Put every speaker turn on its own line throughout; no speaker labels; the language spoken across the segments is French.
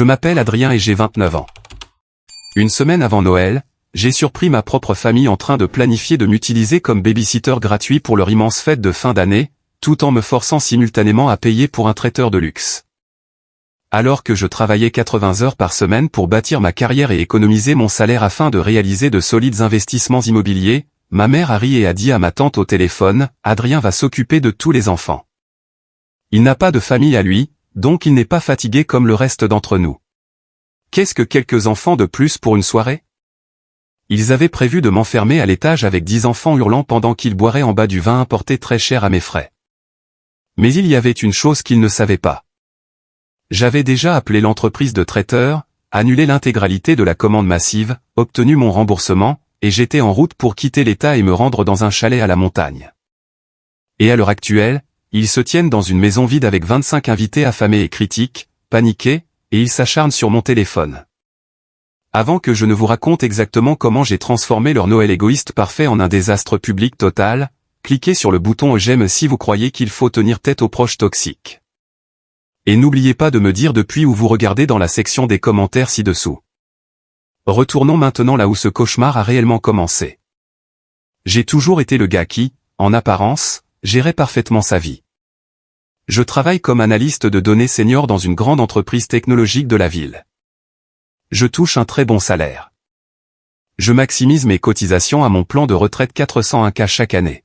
Je m'appelle Adrien et j'ai 29 ans. Une semaine avant Noël, j'ai surpris ma propre famille en train de planifier de m'utiliser comme babysitter gratuit pour leur immense fête de fin d'année, tout en me forçant simultanément à payer pour un traiteur de luxe. Alors que je travaillais 80 heures par semaine pour bâtir ma carrière et économiser mon salaire afin de réaliser de solides investissements immobiliers, ma mère a ri et a dit à ma tante au téléphone, « Adrien va s'occuper de tous les enfants. Il n'a pas de famille à lui, donc il n'est pas fatigué comme le reste d'entre nous. Qu'est-ce que quelques enfants de plus pour une soirée ?» Ils avaient prévu de m'enfermer à l'étage avec 10 enfants hurlant pendant qu'ils boiraient en bas du vin importé très cher à mes frais. Mais il y avait une chose qu'ils ne savaient pas. J'avais déjà appelé l'entreprise de traiteur, annulé l'intégralité de la commande massive, obtenu mon remboursement, et j'étais en route pour quitter l'État et me rendre dans un chalet à la montagne. Et à l'heure actuelle, ils se tiennent dans une maison vide avec 25 invités affamés et critiques, paniqués, et ils s'acharnent sur mon téléphone. Avant que je ne vous raconte exactement comment j'ai transformé leur Noël égoïste parfait en un désastre public total, cliquez sur le bouton j'aime si vous croyez qu'il faut tenir tête aux proches toxiques. Et n'oubliez pas de me dire depuis où vous regardez dans la section des commentaires ci-dessous. Retournons maintenant là où ce cauchemar a réellement commencé. J'ai toujours été le gars qui, en apparence, gérait parfaitement sa vie. Je travaille comme analyste de données senior dans une grande entreprise technologique de la ville. Je touche un très bon salaire. Je maximise mes cotisations à mon plan de retraite 401K chaque année.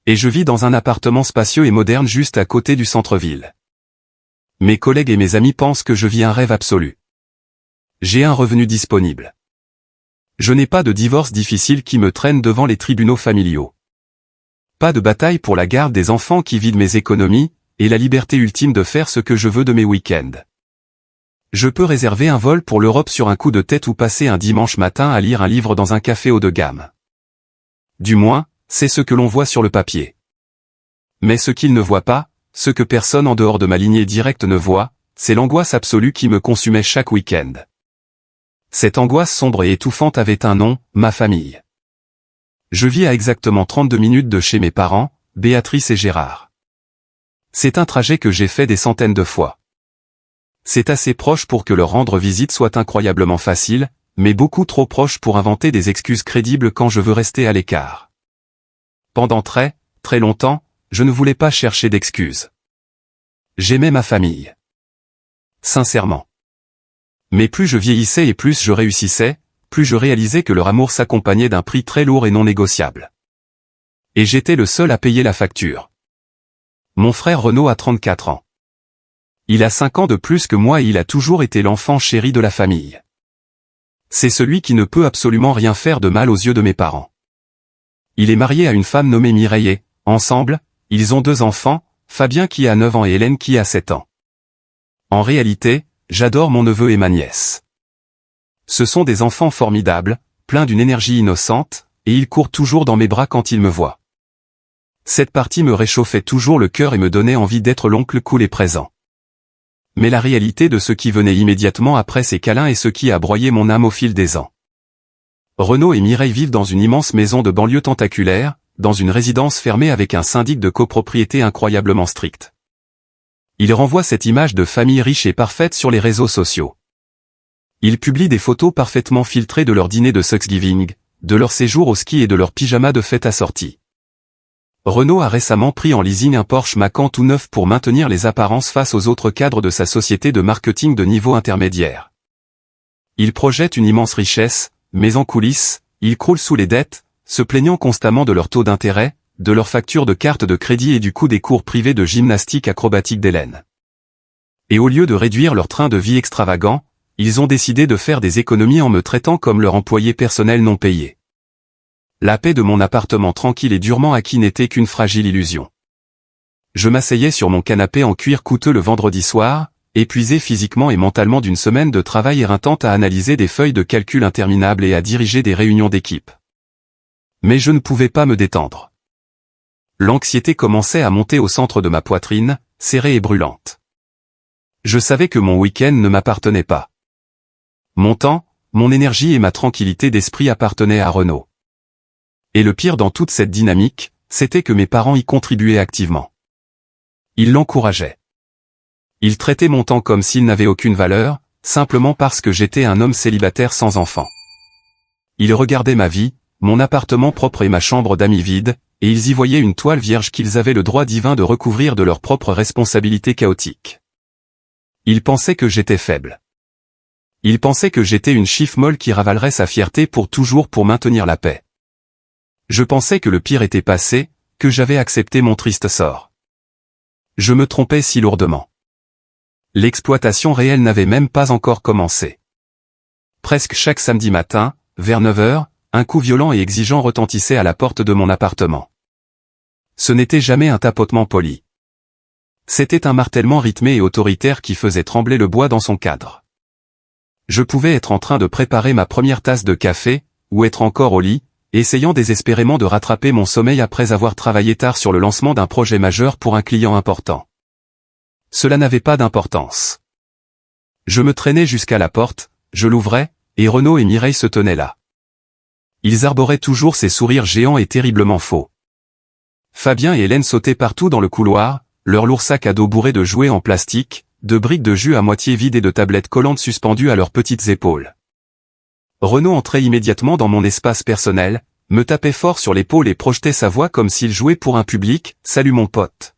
Et je vis dans un appartement spacieux et moderne juste à côté du centre-ville. Mes collègues et mes amis pensent que je vis un rêve absolu. J'ai un revenu disponible. Je n'ai pas de divorce difficile qui me traîne devant les tribunaux familiaux. Pas de bataille pour la garde des enfants qui vident mes économies, et la liberté ultime de faire ce que je veux de mes week-ends. Je peux réserver un vol pour l'Europe sur un coup de tête ou passer un dimanche matin à lire un livre dans un café haut de gamme. Du moins, c'est ce que l'on voit sur le papier. Mais ce qu'ils ne voient pas, ce que personne en dehors de ma lignée directe ne voit, c'est l'angoisse absolue qui me consumait chaque week-end. Cette angoisse sombre et étouffante avait un nom, ma famille. Je vis à exactement 32 minutes de chez mes parents, Béatrice et Gérard. C'est un trajet que j'ai fait des centaines de fois. C'est assez proche pour que leur rendre visite soit incroyablement facile, mais beaucoup trop proche pour inventer des excuses crédibles quand je veux rester à l'écart. Pendant très longtemps, je ne voulais pas chercher d'excuses. J'aimais ma famille. Sincèrement. Mais plus je vieillissais et plus je réussissais, plus je réalisais que leur amour s'accompagnait d'un prix très lourd et non négociable. Et j'étais le seul à payer la facture. Mon frère Renaud a 34 ans. Il a 5 ans de plus que moi et il a toujours été l'enfant chéri de la famille. C'est celui qui ne peut absolument rien faire de mal aux yeux de mes parents. Il est marié à une femme nommée Mireille et, ensemble, ils ont 2 enfants, Fabien qui a 9 ans et Hélène qui a 7 ans. En réalité, j'adore mon neveu et ma nièce. Ce sont des enfants formidables, pleins d'une énergie innocente, et ils courent toujours dans mes bras quand ils me voient. Cette partie me réchauffait toujours le cœur et me donnait envie d'être l'oncle cool et présent. Mais la réalité de ce qui venait immédiatement après ces câlins est ce qui a broyé mon âme au fil des ans. Renaud et Mireille vivent dans une immense maison de banlieue tentaculaire, dans une résidence fermée avec un syndic de copropriété incroyablement strict. Ils renvoient cette image de famille riche et parfaite sur les réseaux sociaux. Ils publient des photos parfaitement filtrées de leur dîner de Thanksgiving, de leur séjour au ski et de leur pyjama de fête assorti. Renaud a récemment pris en leasing un Porsche Macan tout neuf pour maintenir les apparences face aux autres cadres de sa société de marketing de niveau intermédiaire. Il projette une immense richesse, mais en coulisses, il croule sous les dettes, se plaignant constamment de leur taux d'intérêt, de leurs factures de carte de crédit et du coût des cours privés de gymnastique acrobatique d'Hélène. Et au lieu de réduire leur train de vie extravagant, ils ont décidé de faire des économies en me traitant comme leur employé personnel non payé. La paix de mon appartement tranquille et durement acquis n'était qu'une fragile illusion. Je m'asseyais sur mon canapé en cuir coûteux le vendredi soir, épuisé physiquement et mentalement d'une semaine de travail éreintante à analyser des feuilles de calcul interminables et à diriger des réunions d'équipe. Mais je ne pouvais pas me détendre. L'anxiété commençait à monter au centre de ma poitrine, serrée et brûlante. Je savais que mon week-end ne m'appartenait pas. Mon temps, mon énergie et ma tranquillité d'esprit appartenaient à Renaud. Et le pire dans toute cette dynamique, c'était que mes parents y contribuaient activement. Ils l'encourageaient. Ils traitaient mon temps comme s'il n'avait aucune valeur, simplement parce que j'étais un homme célibataire sans enfant. Ils regardaient ma vie, mon appartement propre et ma chambre d'amis vide, et ils y voyaient une toile vierge qu'ils avaient le droit divin de recouvrir de leurs propres responsabilités chaotiques. Ils pensaient que j'étais faible. Ils pensaient que j'étais une chiffre molle qui ravalerait sa fierté pour toujours pour maintenir la paix. Je pensais que le pire était passé, que j'avais accepté mon triste sort. Je me trompais si lourdement. L'exploitation réelle n'avait même pas encore commencé. Presque chaque samedi matin, vers 9 heures, un coup violent et exigeant retentissait à la porte de mon appartement. Ce n'était jamais un tapotement poli. C'était un martèlement rythmé et autoritaire qui faisait trembler le bois dans son cadre. Je pouvais être en train de préparer ma première tasse de café, ou être encore au lit, essayant désespérément de rattraper mon sommeil après avoir travaillé tard sur le lancement d'un projet majeur pour un client important. Cela n'avait pas d'importance. Je me traînais jusqu'à la porte, je l'ouvrais, et Renaud et Mireille se tenaient là. Ils arboraient toujours ces sourires géants et terriblement faux. Fabien et Hélène sautaient partout dans le couloir, leur lourd sac à dos bourré de jouets en plastique, de briques de jus à moitié vides et de tablettes collantes suspendues à leurs petites épaules. Renaud entrait immédiatement dans mon espace personnel, me tapait fort sur l'épaule et projetait sa voix comme s'il jouait pour un public « Salut mon pote ».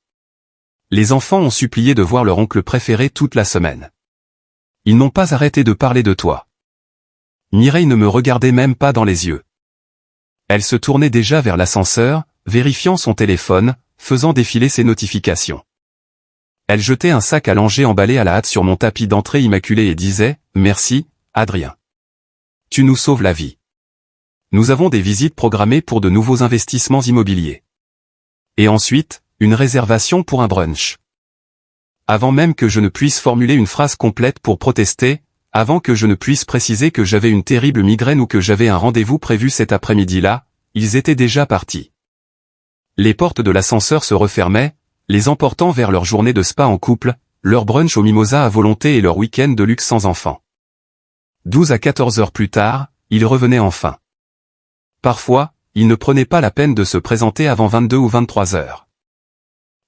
Les enfants ont supplié de voir leur oncle préféré toute la semaine. Ils n'ont pas arrêté de parler de toi. Mireille ne me regardait même pas dans les yeux. Elle se tournait déjà vers l'ascenseur, vérifiant son téléphone, faisant défiler ses notifications. Elle jetait un sac à langer emballé à la hâte sur mon tapis d'entrée immaculé et disait « Merci, Adrien. Tu nous sauves la vie. Nous avons des visites programmées pour de nouveaux investissements immobiliers. Et ensuite, une réservation pour un brunch. » Avant même que je ne puisse formuler une phrase complète pour protester, avant que je ne puisse préciser que j'avais une terrible migraine ou que j'avais un rendez-vous prévu cet après-midi-là, ils étaient déjà partis. Les portes de l'ascenseur se refermaient, les emportant vers leur journée de spa en couple, leur brunch au mimosa à volonté et leur week-end de luxe sans enfants. 12 à 14 heures plus tard, ils revenaient enfin. Parfois, ils ne prenaient pas la peine de se présenter avant 22 ou 23 heures.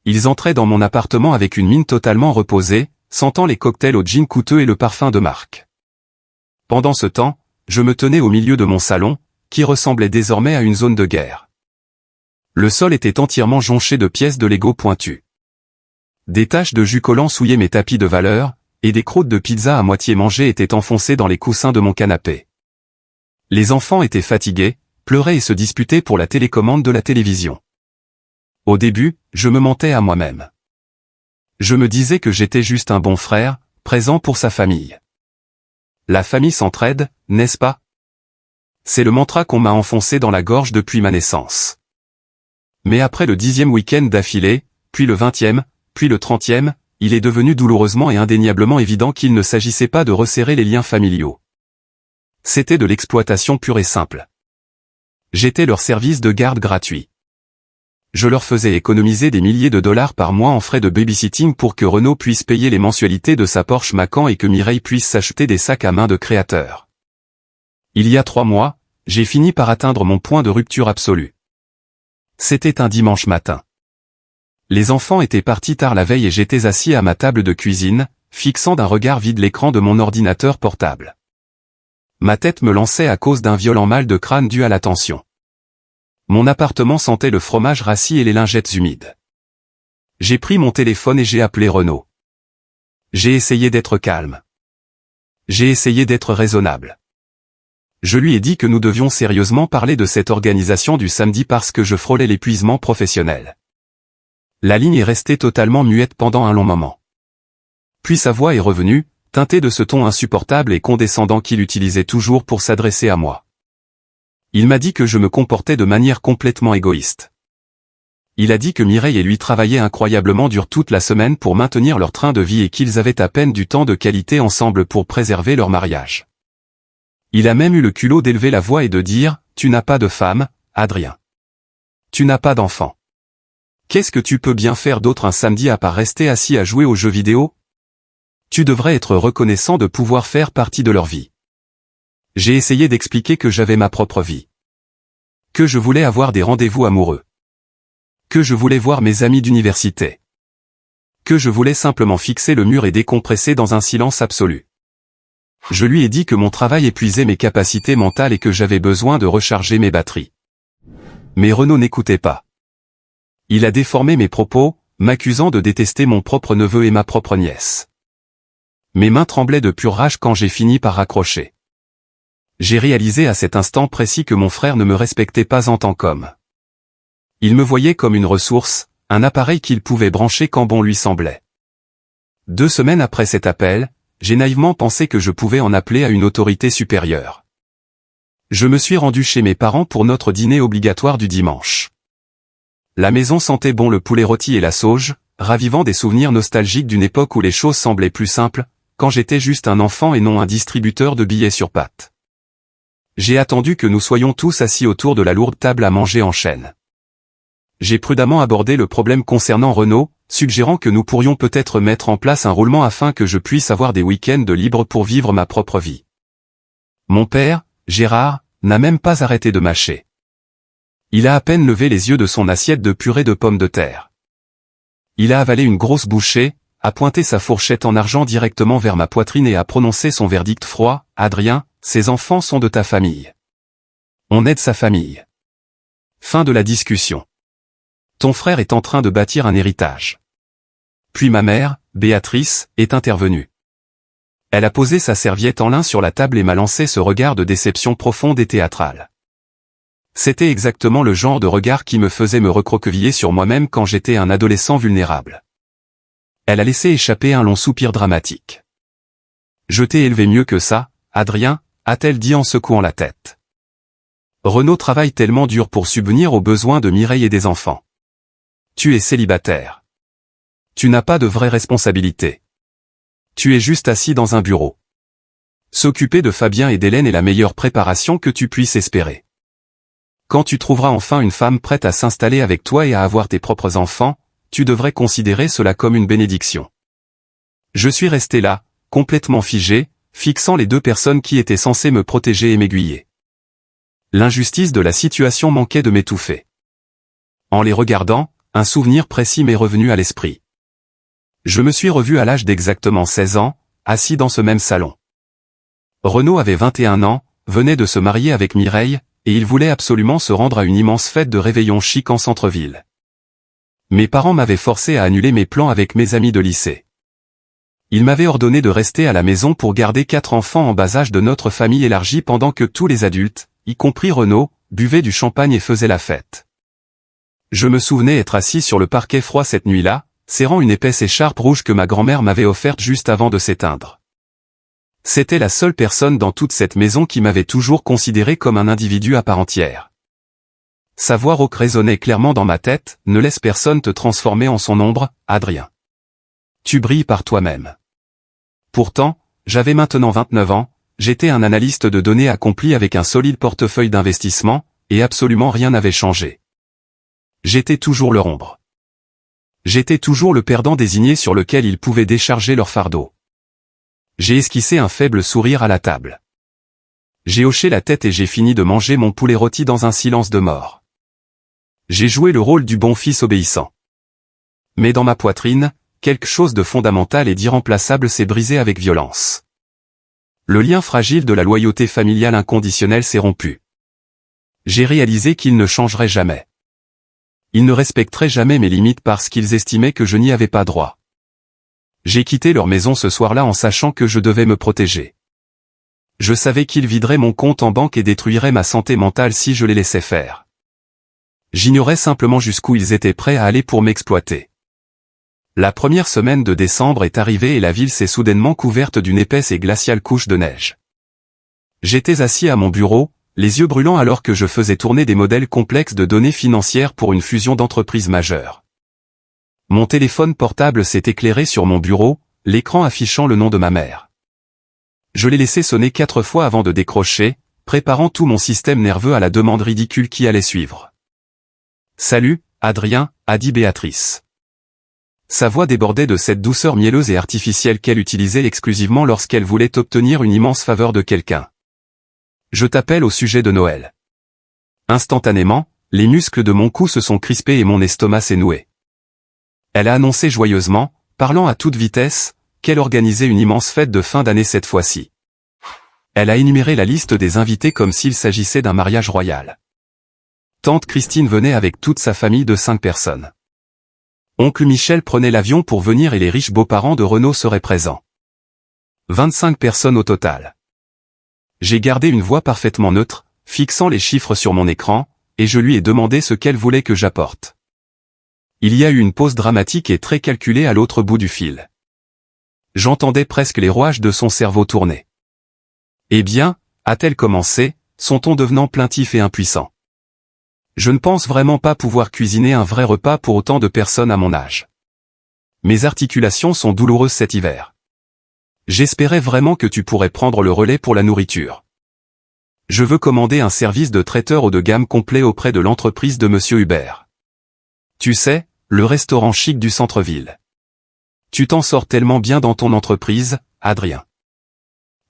Ils entraient dans mon appartement avec une mine totalement reposée, sentant les cocktails au gin coûteux et le parfum de marque. Pendant ce temps, je me tenais au milieu de mon salon, qui ressemblait désormais à une zone de guerre. Le sol était entièrement jonché de pièces de Lego pointues. Des taches de jus collant souillaient mes tapis de valeur, et des croûtes de pizza à moitié mangées étaient enfoncées dans les coussins de mon canapé. Les enfants étaient fatigués, pleuraient et se disputaient pour la télécommande de la télévision. Au début, je me mentais à moi-même. Je me disais que j'étais juste un bon frère, présent pour sa famille. La famille s'entraide, n'est-ce pas? C'est le mantra qu'on m'a enfoncé dans la gorge depuis ma naissance. Mais après le 10e week-end d'affilée, puis le 20e, puis le 30e, il est devenu douloureusement et indéniablement évident qu'il ne s'agissait pas de resserrer les liens familiaux. C'était de l'exploitation pure et simple. J'étais leur service de garde gratuit. Je leur faisais économiser des milliers de dollars par mois en frais de babysitting pour que Renaud puisse payer les mensualités de sa Porsche Macan et que Mireille puisse s'acheter des sacs à main de créateurs. Il y a 3 mois, j'ai fini par atteindre mon point de rupture absolue. C'était un dimanche matin. Les enfants étaient partis tard la veille et j'étais assis à ma table de cuisine, fixant d'un regard vide l'écran de mon ordinateur portable. Ma tête me lançait à cause d'un violent mal de crâne dû à la tension. Mon appartement sentait le fromage rassis et les lingettes humides. J'ai pris mon téléphone et j'ai appelé Renaud. J'ai essayé d'être calme. J'ai essayé d'être raisonnable. Je lui ai dit que nous devions sérieusement parler de cette organisation du samedi parce que je frôlais l'épuisement professionnel. La ligne est restée totalement muette pendant un long moment. Puis sa voix est revenue, teintée de ce ton insupportable et condescendant qu'il utilisait toujours pour s'adresser à moi. Il m'a dit que je me comportais de manière complètement égoïste. Il a dit que Mireille et lui travaillaient incroyablement dur toute la semaine pour maintenir leur train de vie et qu'ils avaient à peine du temps de qualité ensemble pour préserver leur mariage. Il a même eu le culot d'élever la voix et de dire « Tu n'as pas de femme, Adrien. Tu n'as pas d'enfant. Qu'est-ce que tu peux bien faire d'autre un samedi à part rester assis à jouer aux jeux vidéo? Tu devrais être reconnaissant de pouvoir faire partie de leur vie. » J'ai essayé d'expliquer que j'avais ma propre vie. Que je voulais avoir des rendez-vous amoureux. Que je voulais voir mes amis d'université. Que je voulais simplement fixer le mur et décompresser dans un silence absolu. Je lui ai dit que mon travail épuisait mes capacités mentales et que j'avais besoin de recharger mes batteries. Mais Renaud n'écoutait pas. Il a déformé mes propos, m'accusant de détester mon propre neveu et ma propre nièce. Mes mains tremblaient de pure rage quand j'ai fini par raccrocher. J'ai réalisé à cet instant précis que mon frère ne me respectait pas en tant qu'homme. Il me voyait comme une ressource, un appareil qu'il pouvait brancher quand bon lui semblait. 2 semaines après cet appel, j'ai naïvement pensé que je pouvais en appeler à une autorité supérieure. Je me suis rendu chez mes parents pour notre dîner obligatoire du dimanche. La maison sentait bon le poulet rôti et la sauge, ravivant des souvenirs nostalgiques d'une époque où les choses semblaient plus simples, quand j'étais juste un enfant et non un distributeur de billets sur pattes. J'ai attendu que nous soyons tous assis autour de la lourde table à manger en chaîne. J'ai prudemment abordé le problème concernant Renaud, suggérant que nous pourrions peut-être mettre en place un roulement afin que je puisse avoir des week-ends de libre pour vivre ma propre vie. Mon père, Gérard, n'a même pas arrêté de mâcher. Il a à peine levé les yeux de son assiette de purée de pommes de terre. Il a avalé une grosse bouchée, a pointé sa fourchette en argent directement vers ma poitrine et a prononcé son verdict froid: « Adrien, ces enfants sont de ta famille. On aide sa famille. » Fin de la discussion. Ton frère est en train de bâtir un héritage. Puis ma mère, Béatrice, est intervenue. Elle a posé sa serviette en lin sur la table et m'a lancé ce regard de déception profonde et théâtrale. C'était exactement le genre de regard qui me faisait me recroqueviller sur moi-même quand j'étais un adolescent vulnérable. Elle a laissé échapper un long soupir dramatique. « Je t'ai élevé mieux que ça, Adrien », a-t-elle dit en secouant la tête. Renaud travaille tellement dur pour subvenir aux besoins de Mireille et des enfants. Tu es célibataire. Tu n'as pas de vraie responsabilité. Tu es juste assis dans un bureau. S'occuper de Fabien et d'Hélène est la meilleure préparation que tu puisses espérer. Quand tu trouveras enfin une femme prête à s'installer avec toi et à avoir tes propres enfants, tu devrais considérer cela comme une bénédiction. Je suis resté là, complètement figé, fixant les 2 personnes qui étaient censées me protéger et m'aiguiller. L'injustice de la situation manquait de m'étouffer. En les regardant, un souvenir précis m'est revenu à l'esprit. Je me suis revu à l'âge d'exactement 16 ans, assis dans ce même salon. Renaud avait 21 ans, venait de se marier avec Mireille, et il voulait absolument se rendre à une immense fête de réveillon chic en centre-ville. Mes parents m'avaient forcé à annuler mes plans avec mes amis de lycée. Ils m'avaient ordonné de rester à la maison pour garder 4 enfants en bas âge de notre famille élargie pendant que tous les adultes, y compris Renaud, buvaient du champagne et faisaient la fête. Je me souvenais être assis sur le parquet froid cette nuit-là, serrant une épaisse écharpe rouge que ma grand-mère m'avait offerte juste avant de s'éteindre. C'était la seule personne dans toute cette maison qui m'avait toujours considéré comme un individu à part entière. Sa voix rauque résonnait clairement dans ma tête: « Ne laisse personne te transformer en son ombre, Adrien. Tu brilles par toi-même. » Pourtant, j'avais maintenant 29 ans, j'étais un analyste de données accompli avec un solide portefeuille d'investissement, et absolument rien n'avait changé. J'étais toujours leur ombre. J'étais toujours le perdant désigné sur lequel ils pouvaient décharger leur fardeau. J'ai esquissé un faible sourire à la table. J'ai hoché la tête et j'ai fini de manger mon poulet rôti dans un silence de mort. J'ai joué le rôle du bon fils obéissant. Mais dans ma poitrine, quelque chose de fondamental et d'irremplaçable s'est brisé avec violence. Le lien fragile de la loyauté familiale inconditionnelle s'est rompu. J'ai réalisé qu'ils ne changeraient jamais. Ils ne respecteraient jamais mes limites parce qu'ils estimaient que je n'y avais pas droit. J'ai quitté leur maison ce soir-là en sachant que je devais me protéger. Je savais qu'ils videraient mon compte en banque et détruiraient ma santé mentale si je les laissais faire. J'ignorais simplement jusqu'où ils étaient prêts à aller pour m'exploiter. La première semaine de décembre est arrivée et la ville s'est soudainement couverte d'une épaisse et glaciale couche de neige. J'étais assis à mon bureau, les yeux brûlants alors que je faisais tourner des modèles complexes de données financières pour une fusion d'entreprises majeures. Mon téléphone portable s'est éclairé sur mon bureau, l'écran affichant le nom de ma mère. Je l'ai laissé sonner 4 fois avant de décrocher, préparant tout mon système nerveux à la demande ridicule qui allait suivre. « Salut, Adrien », a dit Béatrice. Sa voix débordait de cette douceur mielleuse et artificielle qu'elle utilisait exclusivement lorsqu'elle voulait obtenir une immense faveur de quelqu'un. « Je t'appelle au sujet de Noël. » Instantanément, les muscles de mon cou se sont crispés et mon estomac s'est noué. Elle a annoncé joyeusement, parlant à toute vitesse, qu'elle organisait une immense fête de fin d'année cette fois-ci. Elle a énuméré la liste des invités comme s'il s'agissait d'un mariage royal. Tante Christine venait avec toute sa famille de 5 personnes. Oncle Michel prenait l'avion pour venir et les riches beaux-parents de Renaud seraient présents. 25 personnes au total. J'ai gardé une voix parfaitement neutre, fixant les chiffres sur mon écran, et je lui ai demandé ce qu'elle voulait que j'apporte. Il y a eu une pause dramatique et très calculée à l'autre bout du fil. J'entendais presque les rouages de son cerveau tourner. Eh bien, a-t-elle commencé, son ton devenant plaintif et impuissant. Je ne pense vraiment pas pouvoir cuisiner un vrai repas pour autant de personnes à mon âge. Mes articulations sont douloureuses cet hiver. J'espérais vraiment que tu pourrais prendre le relais pour la nourriture. Je veux commander un service de traiteur haut de gamme complet auprès de l'entreprise de Monsieur Hubert. Tu sais, le restaurant chic du centre-ville. Tu t'en sors tellement bien dans ton entreprise, Adrien.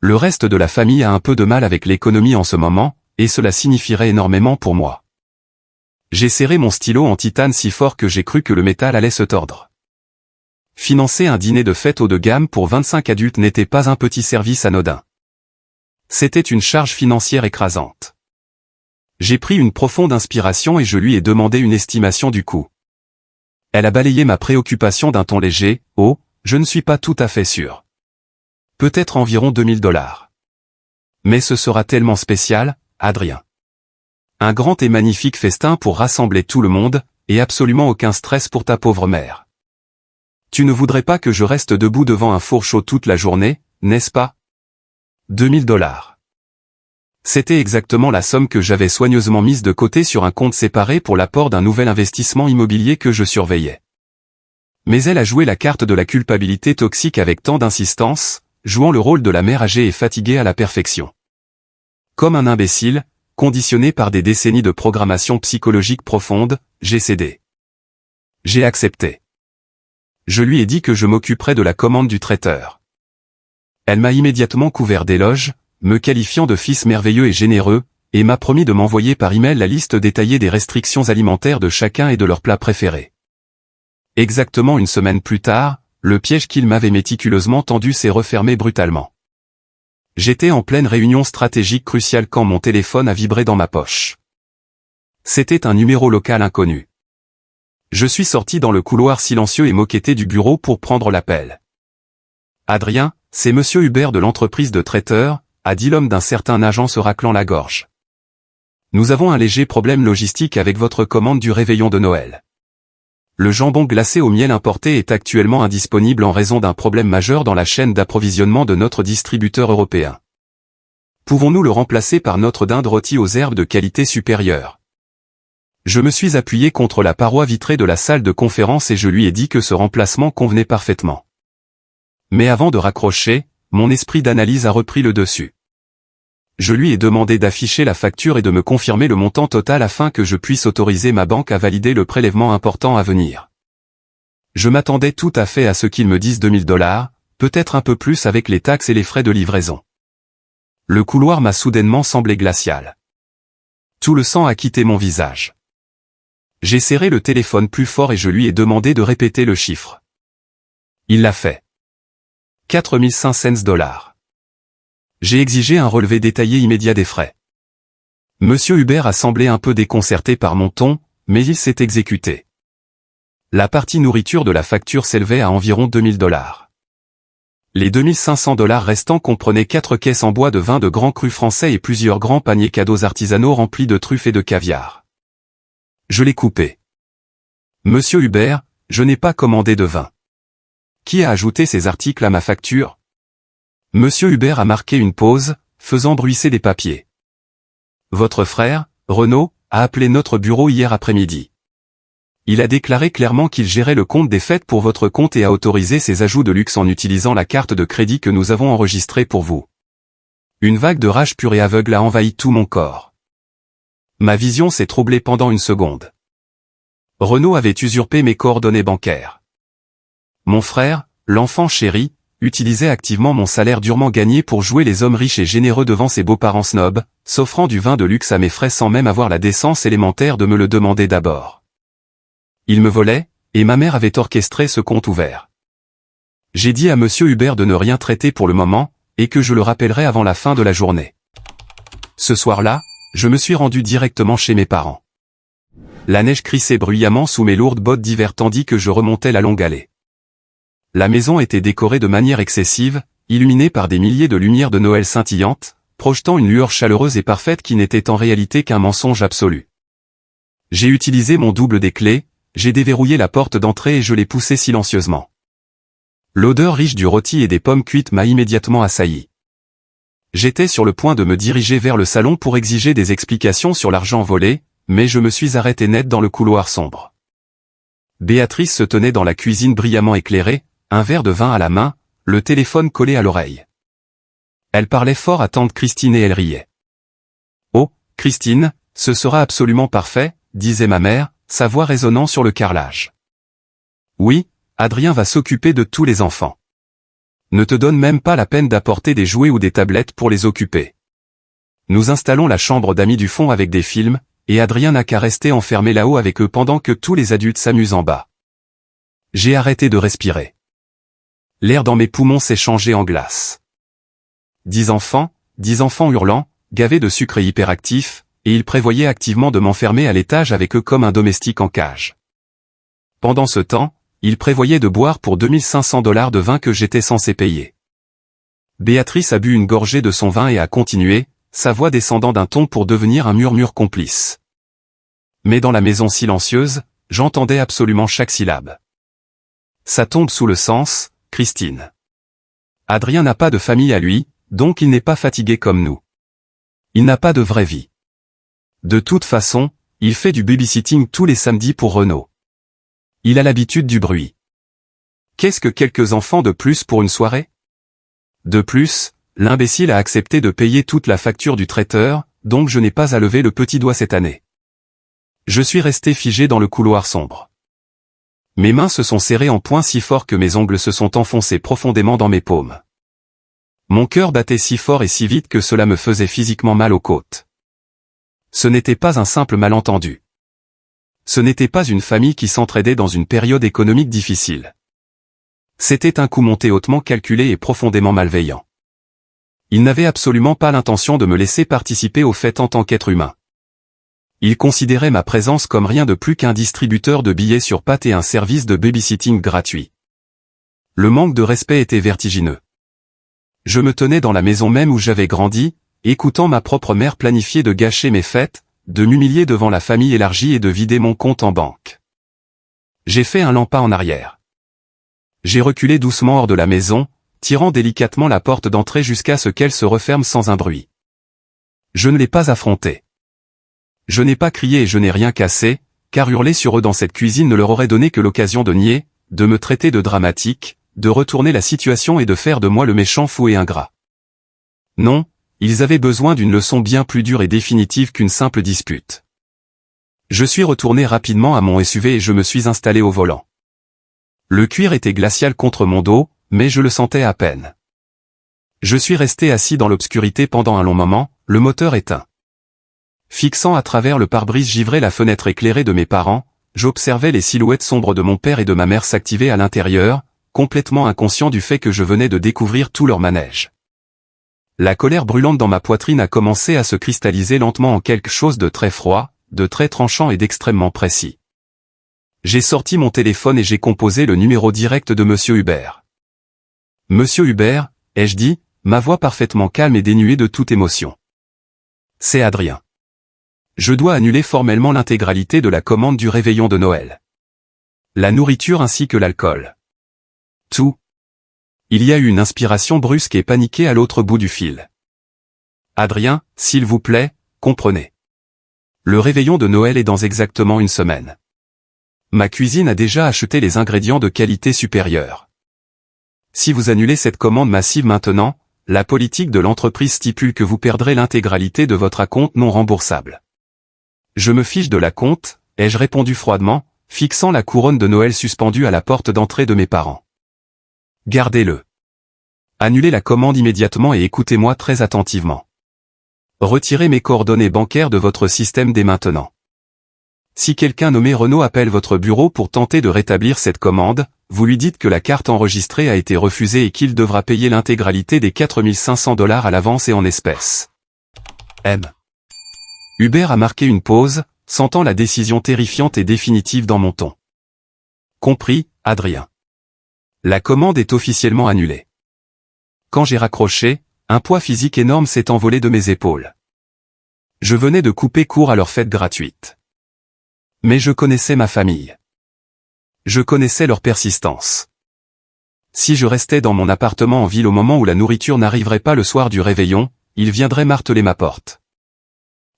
Le reste de la famille a un peu de mal avec l'économie en ce moment, et cela signifierait énormément pour moi. J'ai serré mon stylo en titane si fort que j'ai cru que le métal allait se tordre. Financer un dîner de fête haut de gamme pour 25 adultes n'était pas un petit service anodin. C'était une charge financière écrasante. J'ai pris une profonde inspiration et je lui ai demandé une estimation du coût. Elle a balayé ma préoccupation d'un ton léger. « Oh, je ne suis pas tout à fait sûr. Peut-être environ 2000 $. Mais ce sera tellement spécial, Adrien. Un grand et magnifique festin pour rassembler tout le monde, et absolument aucun stress pour ta pauvre mère. Tu ne voudrais pas que je reste debout devant un four chaud toute la journée, n'est-ce pas ? 2000 $. C'était exactement la somme que j'avais soigneusement mise de côté sur un compte séparé pour l'apport d'un nouvel investissement immobilier que je surveillais. Mais elle a joué la carte de la culpabilité toxique avec tant d'insistance, jouant le rôle de la mère âgée et fatiguée à la perfection. Comme un imbécile, conditionné par des décennies de programmation psychologique profonde, j'ai cédé. J'ai accepté. Je lui ai dit que je m'occuperais de la commande du traiteur. Elle m'a immédiatement couvert d'éloges, me qualifiant de fils merveilleux et généreux, et m'a promis de m'envoyer par email la liste détaillée des restrictions alimentaires de chacun et de leurs plats préférés. Exactement une semaine plus tard, le piège qu'il m'avait méticuleusement tendu s'est refermé brutalement. J'étais en pleine réunion stratégique cruciale quand mon téléphone a vibré dans ma poche. C'était un numéro local inconnu. Je suis sorti dans le couloir silencieux et moquetté du bureau pour prendre l'appel. « Adrien, c'est Monsieur Hubert de l'entreprise de traiteur », a dit l'homme d'un certain âge en se raclant la gorge. « Nous avons un léger problème logistique avec votre commande du réveillon de Noël. Le jambon glacé au miel importé est actuellement indisponible en raison d'un problème majeur dans la chaîne d'approvisionnement de notre distributeur européen. Pouvons-nous le remplacer par notre dinde rôtie aux herbes de qualité supérieure ? » Je me suis appuyé contre la paroi vitrée de la salle de conférence et je lui ai dit que ce remplacement convenait parfaitement. Mais avant de raccrocher, mon esprit d'analyse a repris le dessus. Je lui ai demandé d'afficher la facture et de me confirmer le montant total afin que je puisse autoriser ma banque à valider le prélèvement important à venir. Je m'attendais tout à fait à ce qu'il me dise 2000 $, peut-être un peu plus avec les taxes et les frais de livraison. Le couloir m'a soudainement semblé glacial. Tout le sang a quitté mon visage. J'ai serré le téléphone plus fort et je lui ai demandé de répéter le chiffre. Il l'a fait. 4500 $. J'ai exigé un relevé détaillé immédiat des frais. Monsieur Hubert a semblé un peu déconcerté par mon ton, mais il s'est exécuté. La partie nourriture de la facture s'élevait à environ 2000 $. Les 2500 $ restants comprenaient 4 caisses en bois de vin de grands crus français et plusieurs grands paniers cadeaux artisanaux remplis de truffes et de caviar. Je l'ai coupé. Monsieur Hubert, je n'ai pas commandé de vin. Qui a ajouté ces articles à ma facture ? Monsieur Hubert a marqué une pause, faisant bruisser des papiers. Votre frère, Renaud, a appelé notre bureau hier après-midi. Il a déclaré clairement qu'il gérait le compte des fêtes pour votre compte et a autorisé ces ajouts de luxe en utilisant la carte de crédit que nous avons enregistrée pour vous. Une vague de rage pure et aveugle a envahi tout mon corps. Ma vision s'est troublée pendant une seconde. Renaud avait usurpé mes coordonnées bancaires. Mon frère, l'enfant chéri, utilisait activement mon salaire durement gagné pour jouer les hommes riches et généreux devant ses beaux-parents snobs, s'offrant du vin de luxe à mes frais sans même avoir la décence élémentaire de me le demander d'abord. Il me volait, et ma mère avait orchestré ce compte ouvert. J'ai dit à Monsieur Hubert de ne rien traiter pour le moment, et que je le rappellerai avant la fin de la journée. Ce soir-là, je me suis rendu directement chez mes parents. La neige crissait bruyamment sous mes lourdes bottes d'hiver tandis que je remontais la longue allée. La maison était décorée de manière excessive, illuminée par des milliers de lumières de Noël scintillantes, projetant une lueur chaleureuse et parfaite qui n'était en réalité qu'un mensonge absolu. J'ai utilisé mon double des clés, j'ai déverrouillé la porte d'entrée et je l'ai poussée silencieusement. L'odeur riche du rôti et des pommes cuites m'a immédiatement assailli. J'étais sur le point de me diriger vers le salon pour exiger des explications sur l'argent volé, mais je me suis arrêté net dans le couloir sombre. Béatrice se tenait dans la cuisine brillamment éclairée, un verre de vin à la main, le téléphone collé à l'oreille. Elle parlait fort à tante Christine et elle riait. « Oh, Christine, ce sera absolument parfait », disait ma mère, sa voix résonnant sur le carrelage. « Oui, Adrien va s'occuper de tous les enfants. Ne te donne même pas la peine d'apporter des jouets ou des tablettes pour les occuper. Nous installons la chambre d'amis du fond avec des films, et Adrien n'a qu'à rester enfermé là-haut avec eux pendant que tous les adultes s'amusent en bas. » J'ai arrêté de respirer. L'air dans mes poumons s'est changé en glace. 10 enfants hurlants, gavés de sucre et hyperactifs, et ils prévoyaient activement de m'enfermer à l'étage avec eux comme un domestique en cage. Pendant ce temps, ils prévoyaient de boire pour $2500 de vin que j'étais censé payer. Béatrice a bu une gorgée de son vin et a continué, sa voix descendant d'un ton pour devenir un murmure complice. Mais dans la maison silencieuse, j'entendais absolument chaque syllabe. Ça tombe sous le sens, Christine. Adrien n'a pas de famille à lui, donc il n'est pas fatigué comme nous. Il n'a pas de vraie vie. De toute façon, il fait du babysitting tous les samedis pour Renaud. Il a l'habitude du bruit. Qu'est-ce que quelques enfants de plus pour une soirée? De plus, l'imbécile a accepté de payer toute la facture du traiteur, donc je n'ai pas à lever le petit doigt cette année. Je suis resté figé dans le couloir sombre. Mes mains se sont serrées en poings si fort que mes ongles se sont enfoncés profondément dans mes paumes. Mon cœur battait si fort et si vite que cela me faisait physiquement mal aux côtes. Ce n'était pas un simple malentendu. Ce n'était pas une famille qui s'entraidait dans une période économique difficile. C'était un coup monté hautement calculé et profondément malveillant. Il n'avait absolument pas l'intention de me laisser participer au fait en tant qu'être humain. Il considérait ma présence comme rien de plus qu'un distributeur de billets sur pattes et un service de babysitting gratuit. Le manque de respect était vertigineux. Je me tenais dans la maison même où j'avais grandi, écoutant ma propre mère planifier de gâcher mes fêtes, de m'humilier devant la famille élargie et de vider mon compte en banque. J'ai fait un lent pas en arrière. J'ai reculé doucement hors de la maison, tirant délicatement la porte d'entrée jusqu'à ce qu'elle se referme sans un bruit. Je ne l'ai pas affronté. Je n'ai pas crié et je n'ai rien cassé, car hurler sur eux dans cette cuisine ne leur aurait donné que l'occasion de nier, de me traiter de dramatique, de retourner la situation et de faire de moi le méchant fou et ingrat. Non, ils avaient besoin d'une leçon bien plus dure et définitive qu'une simple dispute. Je suis retourné rapidement à mon SUV et je me suis installé au volant. Le cuir était glacial contre mon dos, mais je le sentais à peine. Je suis resté assis dans l'obscurité pendant un long moment, le moteur éteint. Fixant à travers le pare-brise givré la fenêtre éclairée de mes parents, j'observais les silhouettes sombres de mon père et de ma mère s'activer à l'intérieur, complètement inconscient du fait que je venais de découvrir tout leur manège. La colère brûlante dans ma poitrine a commencé à se cristalliser lentement en quelque chose de très froid, de très tranchant et d'extrêmement précis. J'ai sorti mon téléphone et j'ai composé le numéro direct de Monsieur Hubert. Monsieur Hubert, ai-je dit, ma voix parfaitement calme et dénuée de toute émotion. C'est Adrien. Je dois annuler formellement l'intégralité de la commande du réveillon de Noël. La nourriture ainsi que l'alcool. Tout. Il y a eu une inspiration brusque et paniquée à l'autre bout du fil. Adrien, s'il vous plaît, comprenez. Le réveillon de Noël est dans exactement une semaine. Ma cuisine a déjà acheté les ingrédients de qualité supérieure. Si vous annulez cette commande massive maintenant, la politique de l'entreprise stipule que vous perdrez l'intégralité de votre acompte non remboursable. Je me fiche de l'acompte, ai-je répondu froidement, fixant la couronne de Noël suspendue à la porte d'entrée de mes parents. Gardez-le. Annulez la commande immédiatement et écoutez-moi très attentivement. Retirez mes coordonnées bancaires de votre système dès maintenant. Si quelqu'un nommé Renaud appelle votre bureau pour tenter de rétablir cette commande, vous lui dites que la carte enregistrée a été refusée et qu'il devra payer l'intégralité des 4500 $ à l'avance et en espèces. M. Hubert a marqué une pause, sentant la décision terrifiante et définitive dans mon ton. Compris, Adrien. La commande est officiellement annulée. Quand j'ai raccroché, un poids physique énorme s'est envolé de mes épaules. Je venais de couper court à leur fête gratuite. Mais je connaissais ma famille. Je connaissais leur persistance. Si je restais dans mon appartement en ville au moment où la nourriture n'arriverait pas le soir du réveillon, ils viendraient marteler ma porte.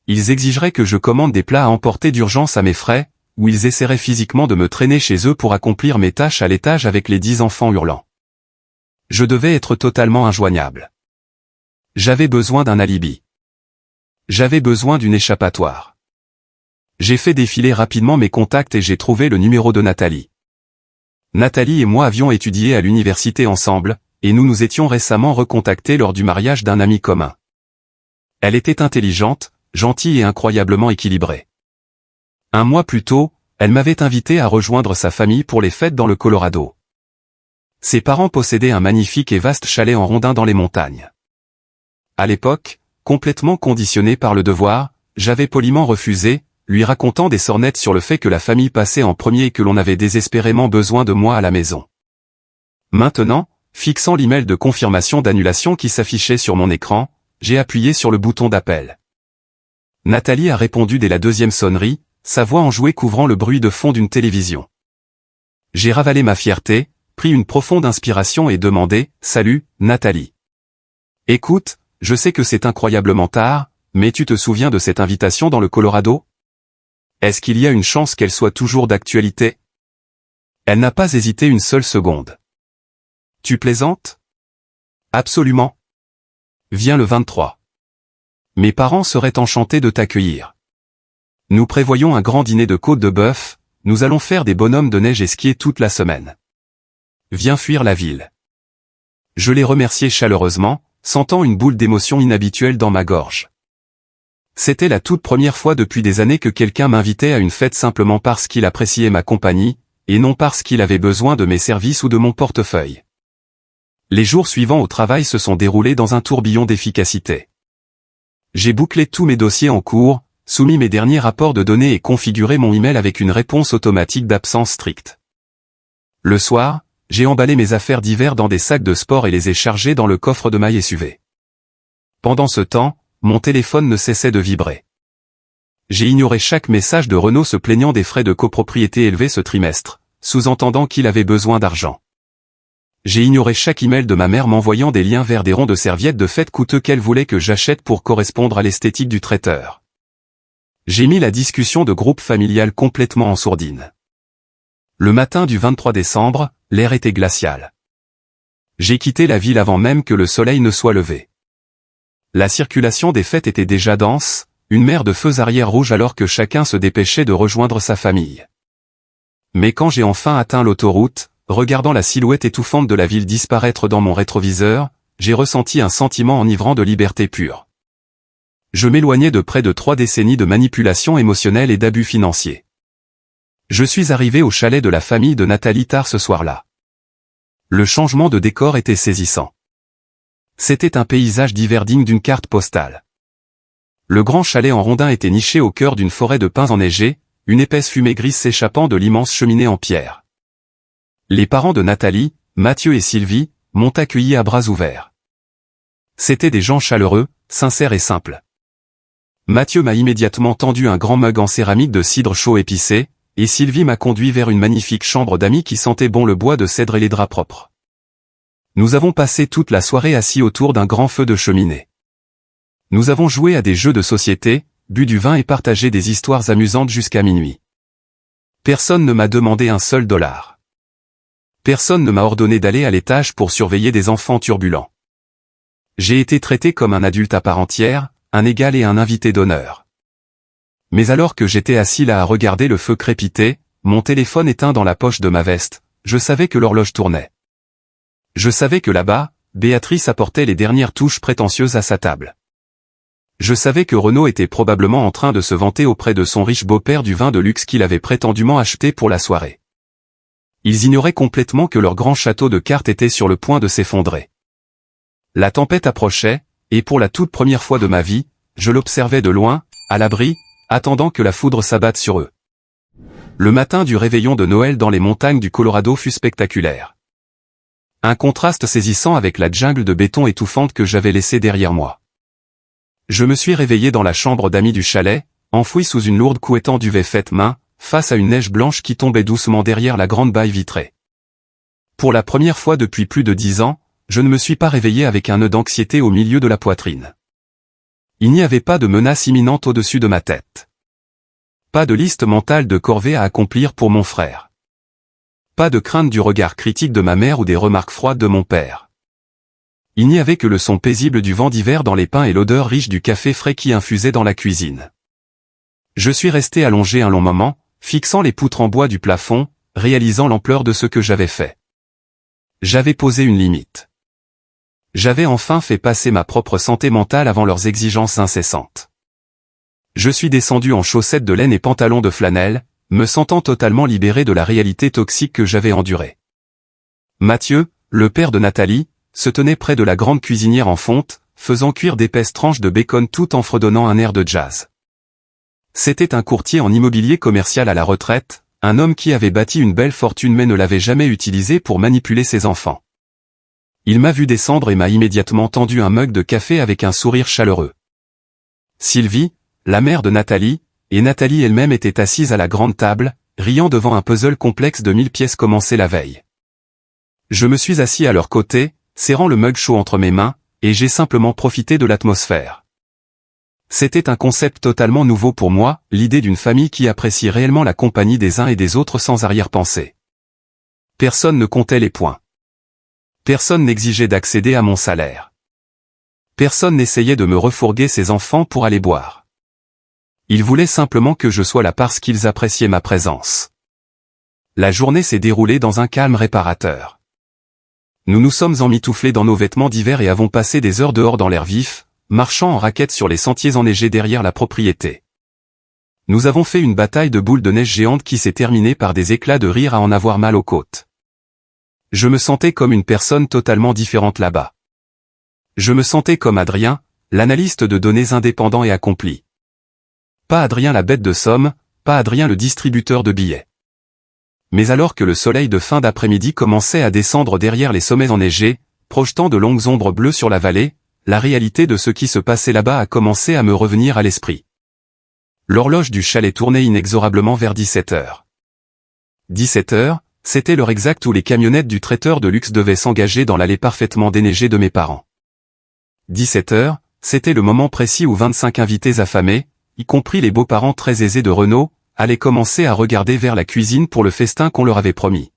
Ils exigeraient que je commande des plats à emporter d'urgence à mes frais, ou ils essaieraient physiquement de me traîner chez eux pour accomplir mes tâches à l'étage avec les 10 enfants hurlants. Je devais être totalement injoignable. J'avais besoin d'un alibi. J'avais besoin d'une échappatoire. J'ai fait défiler rapidement mes contacts et j'ai trouvé le numéro de Nathalie. Nathalie et moi avions étudié à l'université ensemble, et nous nous étions récemment recontactés lors du mariage d'un ami commun. Elle était intelligente, gentille et incroyablement équilibrée. Un mois plus tôt, elle m'avait invité à rejoindre sa famille pour les fêtes dans le Colorado. Ses parents possédaient un magnifique et vaste chalet en rondins dans les montagnes. À l'époque, complètement conditionné par le devoir, j'avais poliment refusé, lui racontant des sornettes sur le fait que la famille passait en premier et que l'on avait désespérément besoin de moi à la maison. Maintenant, fixant l'email de confirmation d'annulation qui s'affichait sur mon écran, j'ai appuyé sur le bouton d'appel. Nathalie a répondu dès la deuxième sonnerie, sa voix enjouée couvrant le bruit de fond d'une télévision. J'ai ravalé ma fierté, pris une profonde inspiration et demandé « Salut, Nathalie. Écoute, je sais que c'est incroyablement tard, mais tu te souviens de cette invitation dans le Colorado ? Est-ce qu'il y a une chance qu'elle soit toujours d'actualité ?» Elle n'a pas hésité une seule seconde. « Tu plaisantes ? » Absolument. Viens le 23. Mes parents seraient enchantés de t'accueillir. Nous prévoyons un grand dîner de côte de bœuf, nous allons faire des bonhommes de neige et skier toute la semaine. Viens fuir la ville. Je l'ai remercié chaleureusement, sentant une boule d'émotion inhabituelle dans ma gorge. C'était la toute première fois depuis des années que quelqu'un m'invitait à une fête simplement parce qu'il appréciait ma compagnie, et non parce qu'il avait besoin de mes services ou de mon portefeuille. Les jours suivants au travail se sont déroulés dans un tourbillon d'efficacité. J'ai bouclé tous mes dossiers en cours, soumis mes derniers rapports de données et configuré mon email avec une réponse automatique d'absence stricte. Le soir, j'ai emballé mes affaires d'hiver dans des sacs de sport et les ai chargés dans le coffre de ma SUV. Pendant ce temps, mon téléphone ne cessait de vibrer. J'ai ignoré chaque message de Renaud se plaignant des frais de copropriété élevés ce trimestre, sous-entendant qu'il avait besoin d'argent. J'ai ignoré chaque email de ma mère m'envoyant des liens vers des ronds de serviettes de fête coûteux qu'elle voulait que j'achète pour correspondre à l'esthétique du traiteur. J'ai mis la discussion de groupe familial complètement en sourdine. Le matin du 23 décembre, l'air était glacial. J'ai quitté la ville avant même que le soleil ne soit levé. La circulation des fêtes était déjà dense, une mer de feux arrière rouges alors que chacun se dépêchait de rejoindre sa famille. Mais quand j'ai enfin atteint l'autoroute, regardant la silhouette étouffante de la ville disparaître dans mon rétroviseur, j'ai ressenti un sentiment enivrant de liberté pure. Je m'éloignais de près de 3 décennies de manipulation émotionnelle et d'abus financiers. Je suis arrivé au chalet de la famille de Nathalie tard ce soir-là. Le changement de décor était saisissant. C'était un paysage d'hiver digne d'une carte postale. Le grand chalet en rondin était niché au cœur d'une forêt de pins enneigés, une épaisse fumée grise s'échappant de l'immense cheminée en pierre. Les parents de Nathalie, Mathieu et Sylvie, m'ont accueilli à bras ouverts. C'étaient des gens chaleureux, sincères et simples. Mathieu m'a immédiatement tendu un grand mug en céramique de cidre chaud épicé, et Sylvie m'a conduit vers une magnifique chambre d'amis qui sentait bon le bois de cèdre et les draps propres. Nous avons passé toute la soirée assis autour d'un grand feu de cheminée. Nous avons joué à des jeux de société, bu du vin et partagé des histoires amusantes jusqu'à minuit. Personne ne m'a demandé un seul dollar. Personne ne m'a ordonné d'aller à l'étage pour surveiller des enfants turbulents. J'ai été traité comme un adulte à part entière, un égal et un invité d'honneur. Mais alors que j'étais assis là à regarder le feu crépiter, mon téléphone éteint dans la poche de ma veste, je savais que l'horloge tournait. Je savais que là-bas, Béatrice apportait les dernières touches prétentieuses à sa table. Je savais que Renaud était probablement en train de se vanter auprès de son riche beau-père du vin de luxe qu'il avait prétendument acheté pour la soirée. Ils ignoraient complètement que leur grand château de cartes était sur le point de s'effondrer. La tempête approchait, et pour la toute première fois de ma vie, je l'observais de loin, à l'abri, attendant que la foudre s'abatte sur eux. Le matin du réveillon de Noël dans les montagnes du Colorado fut spectaculaire. Un contraste saisissant avec la jungle de béton étouffante que j'avais laissée derrière moi. Je me suis réveillé dans la chambre d'amis du chalet, enfoui sous une lourde couette en duvet faite main, face à une neige blanche qui tombait doucement derrière la grande baille vitrée. Pour la première fois depuis plus de 10 ans, je ne me suis pas réveillé avec un nœud d'anxiété au milieu de la poitrine. Il n'y avait pas de menace imminente au-dessus de ma tête. Pas de liste mentale de corvées à accomplir pour mon frère. Pas de crainte du regard critique de ma mère ou des remarques froides de mon père. Il n'y avait que le son paisible du vent d'hiver dans les pins et l'odeur riche du café frais qui infusait dans la cuisine. Je suis resté allongé un long moment, fixant les poutres en bois du plafond, réalisant l'ampleur de ce que j'avais fait. J'avais posé une limite. J'avais enfin fait passer ma propre santé mentale avant leurs exigences incessantes. Je suis descendu en chaussettes de laine et pantalons de flanelle, me sentant totalement libéré de la réalité toxique que j'avais endurée. Mathieu, le père de Nathalie, se tenait près de la grande cuisinière en fonte, faisant cuire d'épaisses tranches de bacon tout en fredonnant un air de jazz. C'était un courtier en immobilier commercial à la retraite, un homme qui avait bâti une belle fortune mais ne l'avait jamais utilisée pour manipuler ses enfants. Il m'a vu descendre et m'a immédiatement tendu un mug de café avec un sourire chaleureux. Sylvie, la mère de Nathalie, et Nathalie elle-même étaient assises à la grande table, riant devant un puzzle complexe de 1000 pièces commencé la veille. Je me suis assis à leur côté, serrant le mug chaud entre mes mains, et j'ai simplement profité de l'atmosphère. C'était un concept totalement nouveau pour moi, l'idée d'une famille qui apprécie réellement la compagnie des uns et des autres sans arrière-pensée. Personne ne comptait les points. Personne n'exigeait d'accéder à mon salaire. Personne n'essayait de me refourguer ses enfants pour aller boire. Ils voulaient simplement que je sois là parce qu'ils appréciaient ma présence. La journée s'est déroulée dans un calme réparateur. Nous nous sommes emmitouflés dans nos vêtements d'hiver et avons passé des heures dehors dans l'air vif, marchant en raquettes sur les sentiers enneigés derrière la propriété. Nous avons fait une bataille de boules de neige géantes qui s'est terminée par des éclats de rire à en avoir mal aux côtes. Je me sentais comme une personne totalement différente là-bas. Je me sentais comme Adrien, l'analyste de données indépendant et accompli. Pas Adrien la bête de somme, pas Adrien le distributeur de billets. Mais alors que le soleil de fin d'après-midi commençait à descendre derrière les sommets enneigés, projetant de longues ombres bleues sur la vallée, la réalité de ce qui se passait là-bas a commencé à me revenir à l'esprit. L'horloge du chalet tournait inexorablement vers 17 heures. 17 heures, c'était l'heure exacte où les camionnettes du traiteur de luxe devaient s'engager dans l'allée parfaitement déneigée de mes parents. 17 heures, c'était le moment précis où 25 invités affamés, y compris les beaux-parents très aisés de Renaud, allaient commencer à regarder vers la cuisine pour le festin qu'on leur avait promis.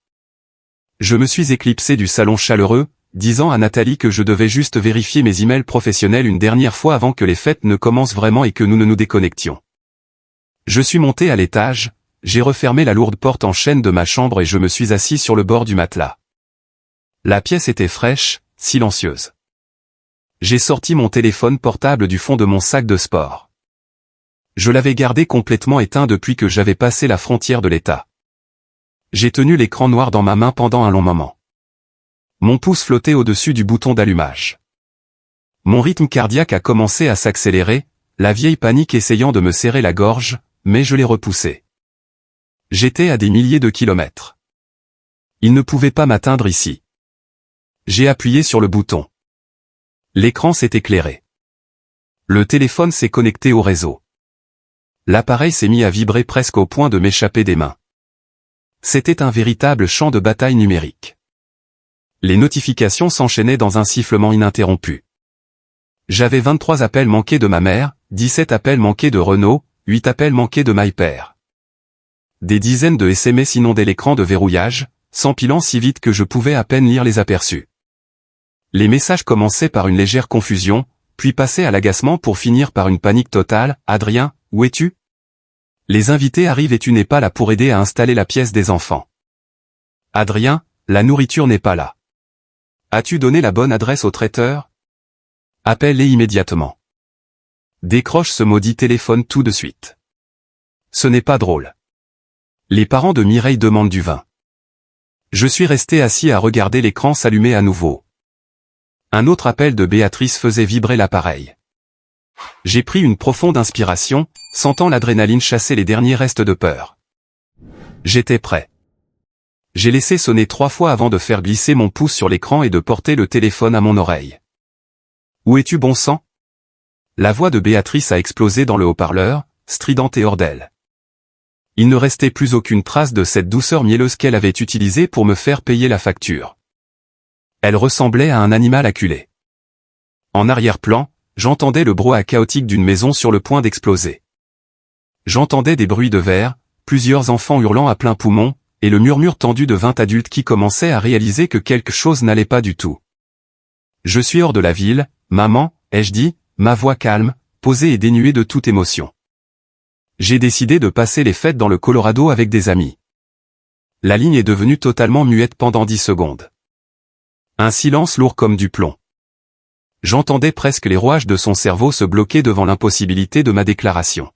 Je me suis éclipsé du salon chaleureux, disant à Nathalie que je devais juste vérifier mes emails professionnels une dernière fois avant que les fêtes ne commencent vraiment et que nous ne nous déconnections. Je suis monté à l'étage, j'ai refermé la lourde porte en chêne de ma chambre et je me suis assis sur le bord du matelas. La pièce était fraîche, silencieuse. J'ai sorti mon téléphone portable du fond de mon sac de sport. Je l'avais gardé complètement éteint depuis que j'avais passé la frontière de l'État. J'ai tenu l'écran noir dans ma main pendant un long moment. Mon pouce flottait au-dessus du bouton d'allumage. Mon rythme cardiaque a commencé à s'accélérer, la vieille panique essayant de me serrer la gorge, mais je l'ai repoussée. J'étais à des milliers de kilomètres. Il ne pouvait pas m'atteindre ici. J'ai appuyé sur le bouton. L'écran s'est éclairé. Le téléphone s'est connecté au réseau. L'appareil s'est mis à vibrer presque au point de m'échapper des mains. C'était un véritable champ de bataille numérique. Les notifications s'enchaînaient dans un sifflement ininterrompu. J'avais 23 appels manqués de ma mère, 17 appels manqués de Renaud, 8 appels manqués de my père. Des dizaines de SMS inondaient l'écran de verrouillage, s'empilant si vite que je pouvais à peine lire les aperçus. Les messages commençaient par une légère confusion, puis passaient à l'agacement pour finir par une panique totale. « Adrien, où es-tu ? Les invités arrivent et tu n'es pas là pour aider à installer la pièce des enfants. Adrien, la nourriture n'est pas là. As-tu donné la bonne adresse au traiteur ? Appelle-les immédiatement. Décroche ce maudit téléphone tout de suite. Ce n'est pas drôle. Les parents de Mireille demandent du vin. Je suis resté assis à regarder l'écran s'allumer à nouveau. Un autre appel de Béatrice faisait vibrer l'appareil. J'ai pris une profonde inspiration, sentant l'adrénaline chasser les derniers restes de peur. J'étais prêt. J'ai laissé sonner 3 fois avant de faire glisser mon pouce sur l'écran et de porter le téléphone à mon oreille. « Où es-tu, bon sang ?» La voix de Béatrice a explosé dans le haut-parleur, stridente et hors d'elle. Il ne restait plus aucune trace de cette douceur mielleuse qu'elle avait utilisée pour me faire payer la facture. Elle ressemblait à un animal acculé. En arrière-plan, j'entendais le brouhaha chaotique d'une maison sur le point d'exploser. J'entendais des bruits de verre, plusieurs enfants hurlant à plein poumon, et le murmure tendu de 20 adultes qui commençaient à réaliser que quelque chose n'allait pas du tout. « Je suis hors de la ville, maman », ai-je dit, ma voix calme, posée et dénuée de toute émotion. J'ai décidé de passer les fêtes dans le Colorado avec des amis. La ligne est devenue totalement muette pendant 10 secondes. Un silence lourd comme du plomb. J'entendais presque les rouages de son cerveau se bloquer devant l'impossibilité de ma déclaration.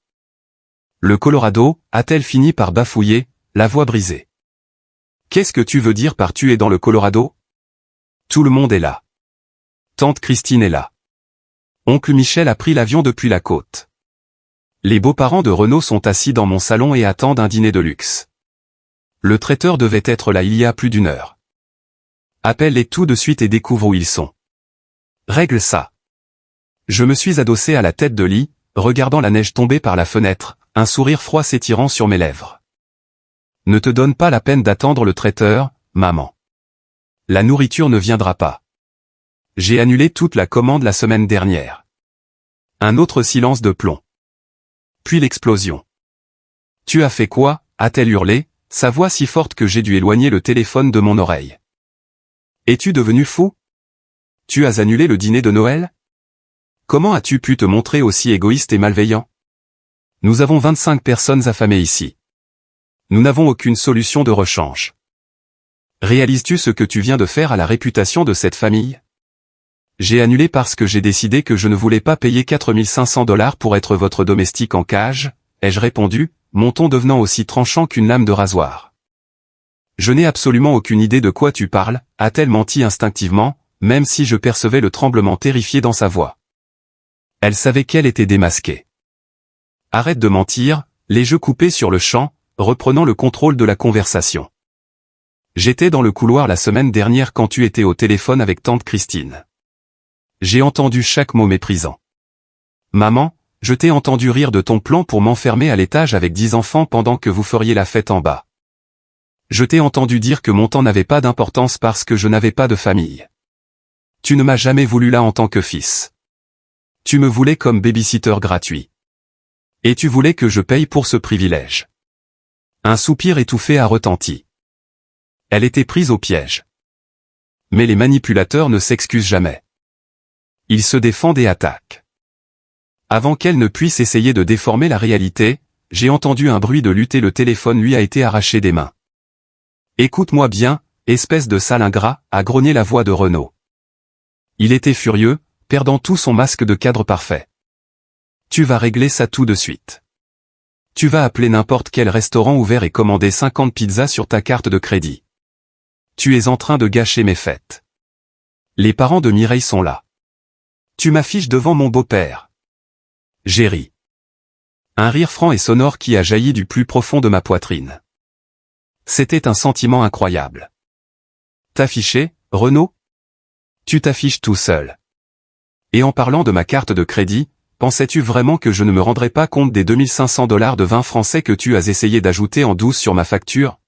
Le Colorado, a-t-elle fini par bafouiller, la voix brisée. Qu'est-ce que tu veux dire par tu es dans le Colorado? Tout le monde est là. Tante Christine est là. Oncle Michel a pris l'avion depuis la côte. Les beaux-parents de Renaud sont assis dans mon salon et attendent un dîner de luxe. Le traiteur devait être là il y a plus d'1 heure. Appelle-les tout de suite et découvre où ils sont. Règle ça. Je me suis adossé à la tête de lit, regardant la neige tomber par la fenêtre, un sourire froid s'étirant sur mes lèvres. Ne te donne pas la peine d'attendre le traiteur, maman. La nourriture ne viendra pas. J'ai annulé toute la commande la semaine dernière. Un autre silence de plomb. Puis l'explosion. Tu as fait quoi? A-t-elle hurlé, sa voix si forte que j'ai dû éloigner le téléphone de mon oreille. Es-tu devenu fou? Tu as annulé le dîner de Noël? Comment as-tu pu te montrer aussi égoïste et malveillant? Nous avons 25 personnes affamées ici. Nous n'avons aucune solution de rechange. Réalises-tu ce que tu viens de faire à la réputation de cette famille? J'ai annulé parce que j'ai décidé que je ne voulais pas payer 4 500 $ pour être votre domestique en cage, ai-je répondu, mon ton devenant aussi tranchant qu'une lame de rasoir. Je n'ai absolument aucune idée de quoi tu parles, a-t-elle menti instinctivement, même si je percevais le tremblement terrifié dans sa voix. Elle savait qu'elle était démasquée. Arrête de mentir, les jeux coupés sur le champ, reprenant le contrôle de la conversation. J'étais dans le couloir la semaine dernière quand tu étais au téléphone avec tante Christine. J'ai entendu chaque mot méprisant. Maman, je t'ai entendu rire de ton plan pour m'enfermer à l'étage avec 10 enfants pendant que vous feriez la fête en bas. Je t'ai entendu dire que mon temps n'avait pas d'importance parce que je n'avais pas de famille. Tu ne m'as jamais voulu là en tant que fils. Tu me voulais comme babysitter gratuit. Et tu voulais que je paye pour ce privilège. Un soupir étouffé a retenti. Elle était prise au piège. Mais les manipulateurs ne s'excusent jamais. Ils se défendent et attaquent. Avant qu'elle ne puisse essayer de déformer la réalité, j'ai entendu un bruit de lutte et le téléphone lui a été arraché des mains. Écoute-moi bien, espèce de sale ingrat, a grogné la voix de Renaud. Il était furieux, perdant tout son masque de cadre parfait. Tu vas régler ça tout de suite. Tu vas appeler n'importe quel restaurant ouvert et commander 50 pizzas sur ta carte de crédit. Tu es en train de gâcher mes fêtes. Les parents de Mireille sont là. Tu m'affiches devant mon beau-père. J'ai ri. Un rire franc et sonore qui a jailli du plus profond de ma poitrine. C'était un sentiment incroyable. T'afficher, Renaud? Tu t'affiches tout seul. Et en parlant de ma carte de crédit, pensais-tu vraiment que je ne me rendrais pas compte des 2500 $ de vin français que tu as essayé d'ajouter en douce sur ma facture?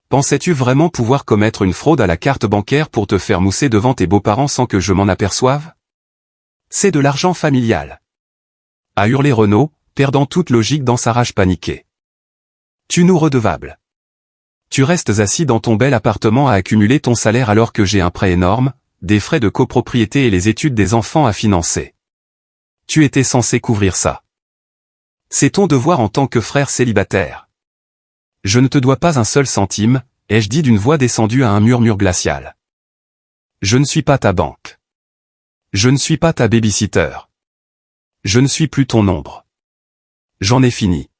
Pensais-tu vraiment pouvoir commettre une fraude à la carte bancaire pour te faire mousser devant tes beaux-parents sans que je m'en aperçoive? C'est de l'argent familial. A hurlé Renaud, perdant toute logique dans sa rage paniquée. Tu nous redevable. Tu restes assis dans ton bel appartement à accumuler ton salaire alors que j'ai un prêt énorme, des frais de copropriété et les études des enfants à financer. Tu étais censé couvrir ça. C'est ton devoir en tant que frère célibataire. Je ne te dois pas un seul centime, ai-je dit d'une voix descendue à un murmure glacial. Je ne suis pas ta banque. Je ne suis pas ta babysitter. Je ne suis plus ton ombre. J'en ai fini.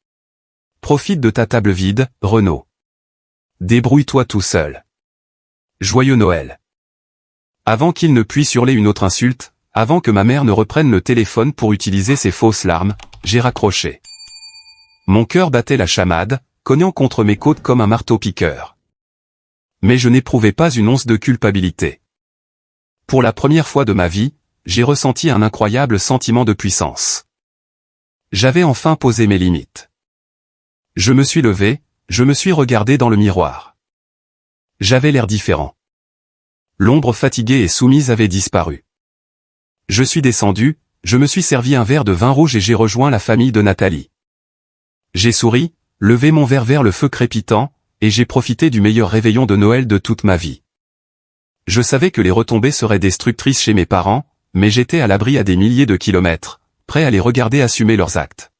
Profite de ta table vide, Renaud. Débrouille-toi tout seul. Joyeux Noël. Avant qu'il ne puisse hurler une autre insulte, avant que ma mère ne reprenne le téléphone pour utiliser ses fausses larmes, j'ai raccroché. Mon cœur battait la chamade, cognant contre mes côtes comme un marteau-piqueur. Mais je n'éprouvais pas une once de culpabilité. Pour la première fois de ma vie, j'ai ressenti un incroyable sentiment de puissance. J'avais enfin posé mes limites. Je me suis levé, je me suis regardé dans le miroir. J'avais l'air différent. L'ombre fatiguée et soumise avait disparu. Je suis descendu, je me suis servi un verre de vin rouge et j'ai rejoint la famille de Nathalie. J'ai souri, levé mon verre vers le feu crépitant, et j'ai profité du meilleur réveillon de Noël de toute ma vie. Je savais que les retombées seraient destructrices chez mes parents, mais j'étais à l'abri à des milliers de kilomètres, prêt à les regarder assumer leurs actes.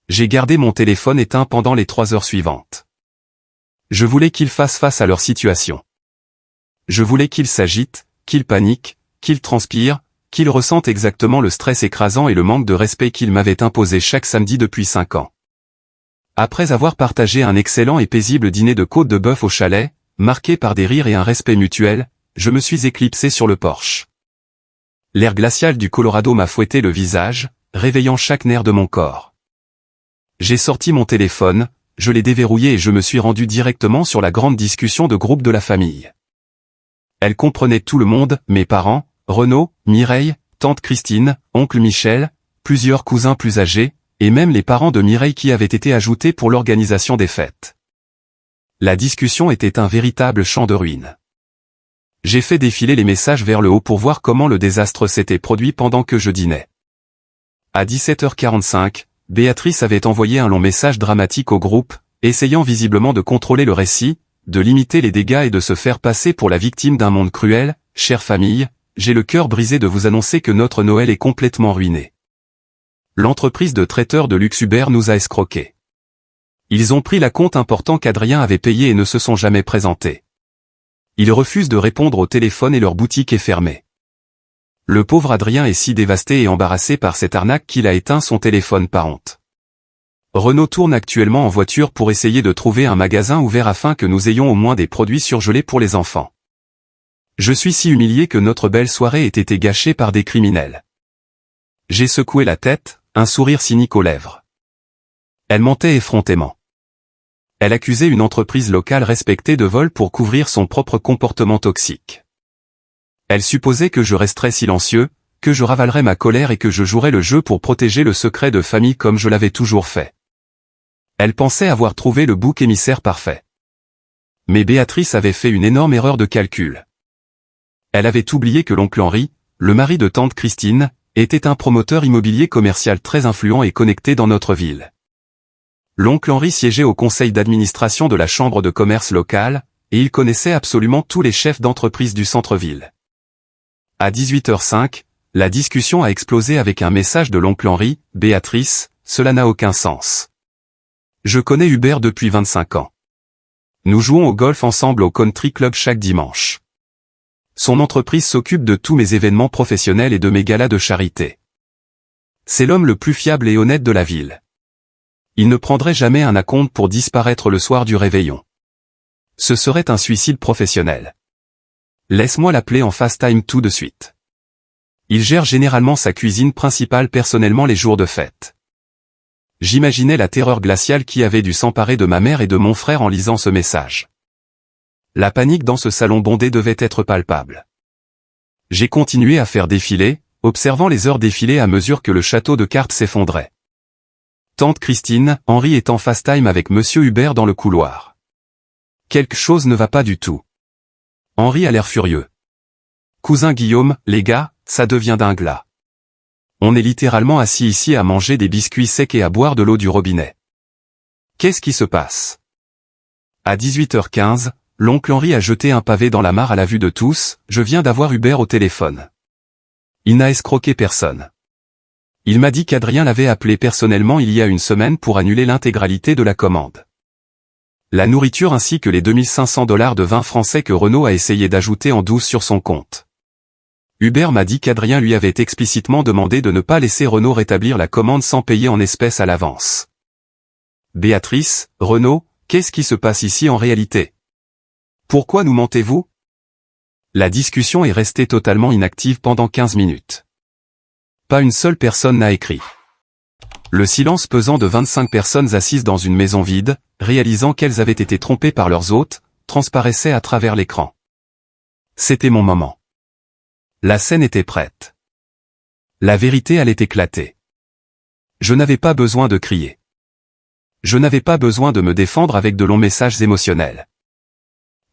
J'ai gardé mon téléphone éteint pendant les 3 heures suivantes. Je voulais qu'ils fassent face à leur situation. Je voulais qu'ils s'agitent, qu'ils paniquent, qu'ils transpirent, qu'ils ressentent exactement le stress écrasant et le manque de respect qu'ils m'avaient imposé chaque samedi depuis 5 ans. Après avoir partagé un excellent et paisible dîner de côte de bœuf au chalet, marqué par des rires et un respect mutuel, je me suis éclipsé sur le porche. L'air glacial du Colorado m'a fouetté le visage, réveillant chaque nerf de mon corps. J'ai sorti mon téléphone, je l'ai déverrouillé et je me suis rendu directement sur la grande discussion de groupe de la famille. Elle comprenait tout le monde, mes parents, Renaud, Mireille, tante Christine, oncle Michel, plusieurs cousins plus âgés, et même les parents de Mireille qui avaient été ajoutés pour l'organisation des fêtes. La discussion était un véritable champ de ruines. J'ai fait défiler les messages vers le haut pour voir comment le désastre s'était produit pendant que je dînais. À 17h45, Béatrice avait envoyé un long message dramatique au groupe, essayant visiblement de contrôler le récit, de limiter les dégâts et de se faire passer pour la victime d'un monde cruel. Chère famille, j'ai le cœur brisé de vous annoncer que notre Noël est complètement ruiné. L'entreprise de traiteurs de luxe Uber nous a escroqués. Ils ont pris l'acompte important qu'Adrien avait payé et ne se sont jamais présentés. Ils refusent de répondre au téléphone et leur boutique est fermée. Le pauvre Adrien est si dévasté et embarrassé par cette arnaque qu'il a éteint son téléphone par honte. Renaud tourne actuellement en voiture pour essayer de trouver un magasin ouvert afin que nous ayons au moins des produits surgelés pour les enfants. Je suis si humilié que notre belle soirée ait été gâchée par des criminels. J'ai secoué la tête, un sourire cynique aux lèvres. Elle mentait effrontément. Elle accusait une entreprise locale respectée de vol pour couvrir son propre comportement toxique. Elle supposait que je resterais silencieux, que je ravalerais ma colère et que je jouerais le jeu pour protéger le secret de famille comme je l'avais toujours fait. Elle pensait avoir trouvé le bouc émissaire parfait. Mais Béatrice avait fait une énorme erreur de calcul. Elle avait oublié que l'oncle Henri, le mari de tante Christine, était un promoteur immobilier commercial très influent et connecté dans notre ville. L'oncle Henri siégeait au conseil d'administration de la chambre de commerce locale, et il connaissait absolument tous les chefs d'entreprise du centre-ville. À 18h05, la discussion a explosé avec un message de l'oncle Henri, « Béatrice, cela n'a aucun sens. Je connais Hubert depuis 25 ans. Nous jouons au golf ensemble au country club chaque dimanche. Son entreprise s'occupe de tous mes événements professionnels et de mes galas de charité. C'est l'homme le plus fiable et honnête de la ville. Il ne prendrait jamais un acompte pour disparaître le soir du réveillon. Ce serait un suicide professionnel. Laisse-moi l'appeler en FaceTime tout de suite. Il gère généralement sa cuisine principale personnellement les jours de fête. J'imaginais la terreur glaciale qui avait dû s'emparer de ma mère et de mon frère en lisant ce message. La panique dans ce salon bondé devait être palpable. J'ai continué à faire défiler, observant les heures défiler à mesure que le château de cartes s'effondrait. Tante Christine, Henri est en FaceTime avec Monsieur Hubert dans le couloir. Quelque chose ne va pas du tout. Henri a l'air furieux. Cousin Guillaume, les gars, ça devient dingue là. On est littéralement assis ici à manger des biscuits secs et à boire de l'eau du robinet. Qu'est-ce qui se passe? À 18h15, l'oncle Henri a jeté un pavé dans la mare à la vue de tous, je viens d'avoir Hubert au téléphone. Il n'a escroqué personne. Il m'a dit qu'Adrien l'avait appelé personnellement il y a une semaine pour annuler l'intégralité de la commande. La nourriture ainsi que les 2500 $ de vin français que Renaud a essayé d'ajouter en douce sur son compte. Hubert m'a dit qu'Adrien lui avait explicitement demandé de ne pas laisser Renaud rétablir la commande sans payer en espèces à l'avance. Béatrice, Renaud, qu'est-ce qui se passe ici en réalité? Pourquoi nous mentez-vous? La discussion est restée totalement inactive pendant 15 minutes. Pas une seule personne n'a écrit. Le silence pesant de 25 personnes assises dans une maison vide, réalisant qu'elles avaient été trompées par leurs hôtes, transparaissait à travers l'écran. C'était mon moment. La scène était prête. La vérité allait éclater. Je n'avais pas besoin de crier. Je n'avais pas besoin de me défendre avec de longs messages émotionnels.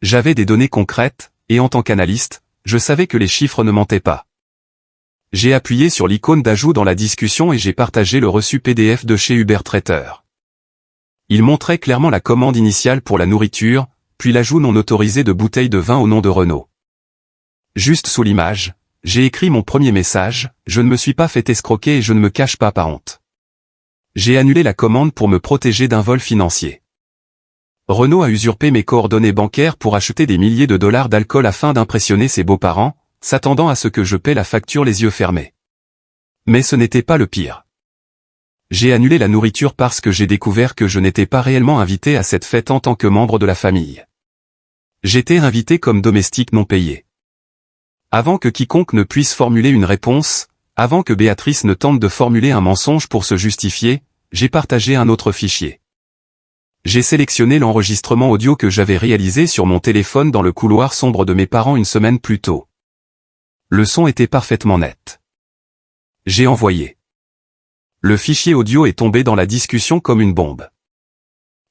J'avais des données concrètes, et en tant qu'analyste, je savais que les chiffres ne mentaient pas. J'ai appuyé sur l'icône d'ajout dans la discussion et j'ai partagé le reçu PDF de chez Uber Traiteur. Il montrait clairement la commande initiale pour la nourriture, puis l'ajout non autorisé de bouteilles de vin au nom de Renault. Juste sous l'image, j'ai écrit mon premier message, je ne me suis pas fait escroquer et je ne me cache pas par honte. J'ai annulé la commande pour me protéger d'un vol financier. Renault a usurpé mes coordonnées bancaires pour acheter des milliers de dollars d'alcool afin d'impressionner ses beaux-parents, s'attendant à ce que je paie la facture les yeux fermés. Mais ce n'était pas le pire. J'ai annulé la nourriture parce que j'ai découvert que je n'étais pas réellement invité à cette fête en tant que membre de la famille. J'étais invité comme domestique non payé. Avant que quiconque ne puisse formuler une réponse, avant que Béatrice ne tente de formuler un mensonge pour se justifier, j'ai partagé un autre fichier. J'ai sélectionné l'enregistrement audio que j'avais réalisé sur mon téléphone dans le couloir sombre de mes parents une semaine plus tôt. Le son était parfaitement net. J'ai envoyé. Le fichier audio est tombé dans la discussion comme une bombe.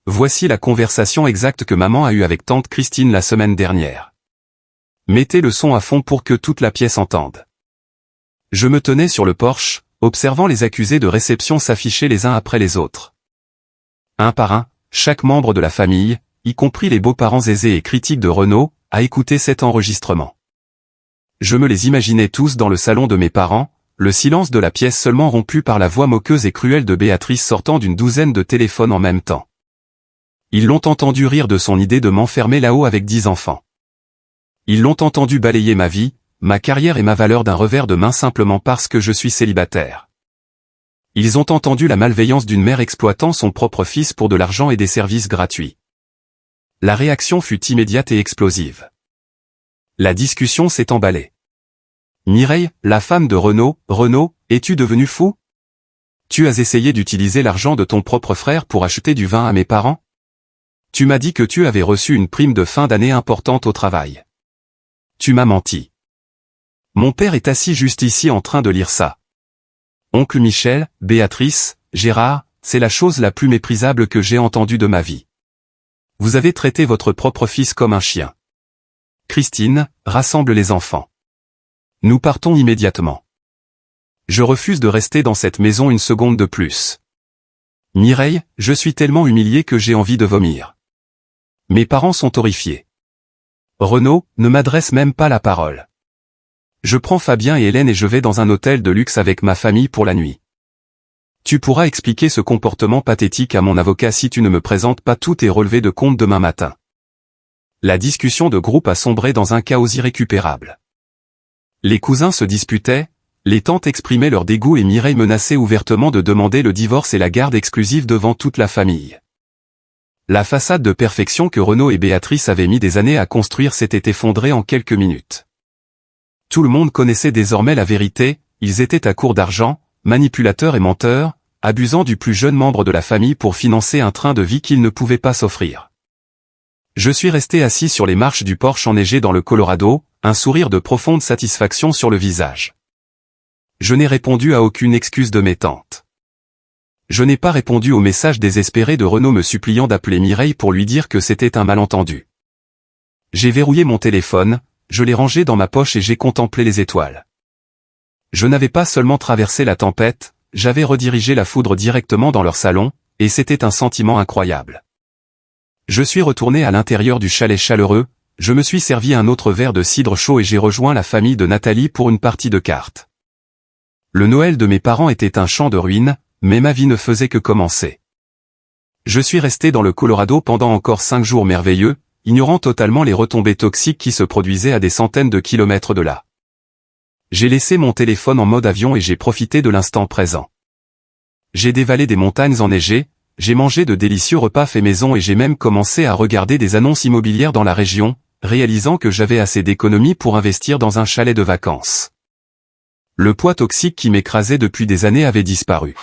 Voici la conversation exacte que maman a eue avec tante Christine la semaine dernière. Mettez le son à fond pour que toute la pièce entende. Je me tenais sur le porche, observant les accusés de réception s'afficher les uns après les autres. Un par un, chaque membre de la famille, y compris les beaux-parents aisés et critiques de Renault, a écouté cet enregistrement. Je me les imaginais tous dans le salon de mes parents, le silence de la pièce seulement rompu par la voix moqueuse et cruelle de Béatrice sortant d'une douzaine de téléphones en même temps. Ils l'ont entendu rire de son idée de m'enfermer là-haut avec 10 enfants. Ils l'ont entendu balayer ma vie, ma carrière et ma valeur d'un revers de main simplement parce que je suis célibataire. Ils ont entendu la malveillance d'une mère exploitant son propre fils pour de l'argent et des services gratuits. La réaction fut immédiate et explosive. La discussion s'est emballée. Mireille, la femme de Renault, es-tu devenu fou? Tu as essayé d'utiliser l'argent de ton propre frère pour acheter du vin à mes parents? Tu m'as dit que tu avais reçu une prime de fin d'année importante au travail. Tu m'as menti. Mon père est assis juste ici en train de lire ça. Oncle Michel, Béatrice, Gérard, c'est la chose la plus méprisable que j'ai entendue de ma vie. Vous avez traité votre propre fils comme un chien. Christine, rassemble les enfants. Nous partons immédiatement. Je refuse de rester dans cette maison une seconde de plus. Mireille, je suis tellement humilié que j'ai envie de vomir. Mes parents sont horrifiés. Renaud ne m'adresse même pas la parole. Je prends Fabien et Hélène et je vais dans un hôtel de luxe avec ma famille pour la nuit. Tu pourras expliquer ce comportement pathétique à mon avocat si tu ne me présentes pas tous tes relevés de compte demain matin. La discussion de groupe a sombré dans un chaos irrécupérable. Les cousins se disputaient, les tantes exprimaient leur dégoût et Mireille menaçait ouvertement de demander le divorce et la garde exclusive devant toute la famille. La façade de perfection que Renaud et Béatrice avaient mis des années à construire s'était effondrée en quelques minutes. Tout le monde connaissait désormais la vérité, ils étaient à court d'argent, manipulateurs et menteurs, abusant du plus jeune membre de la famille pour financer un train de vie qu'ils ne pouvaient pas s'offrir. Je suis resté assis sur les marches du porche enneigé dans le Colorado, un sourire de profonde satisfaction sur le visage. Je n'ai répondu à aucune excuse de mes tantes. Je n'ai pas répondu au message désespéré de Renaud me suppliant d'appeler Mireille pour lui dire que c'était un malentendu. J'ai verrouillé mon téléphone, je l'ai rangé dans ma poche et j'ai contemplé les étoiles. Je n'avais pas seulement traversé la tempête, j'avais redirigé la foudre directement dans leur salon, et c'était un sentiment incroyable. Je suis retourné à l'intérieur du chalet chaleureux, je me suis servi un autre verre de cidre chaud et j'ai rejoint la famille de Nathalie pour une partie de cartes. Le Noël de mes parents était un champ de ruines, mais ma vie ne faisait que commencer. Je suis resté dans le Colorado pendant encore 5 jours merveilleux, ignorant totalement les retombées toxiques qui se produisaient à des centaines de kilomètres de là. J'ai laissé mon téléphone en mode avion et j'ai profité de l'instant présent. J'ai dévalé des montagnes enneigées, j'ai mangé de délicieux repas faits maison et j'ai même commencé à regarder des annonces immobilières dans la région, réalisant que j'avais assez d'économies pour investir dans un chalet de vacances. Le poids toxique qui m'écrasait depuis des années avait disparu.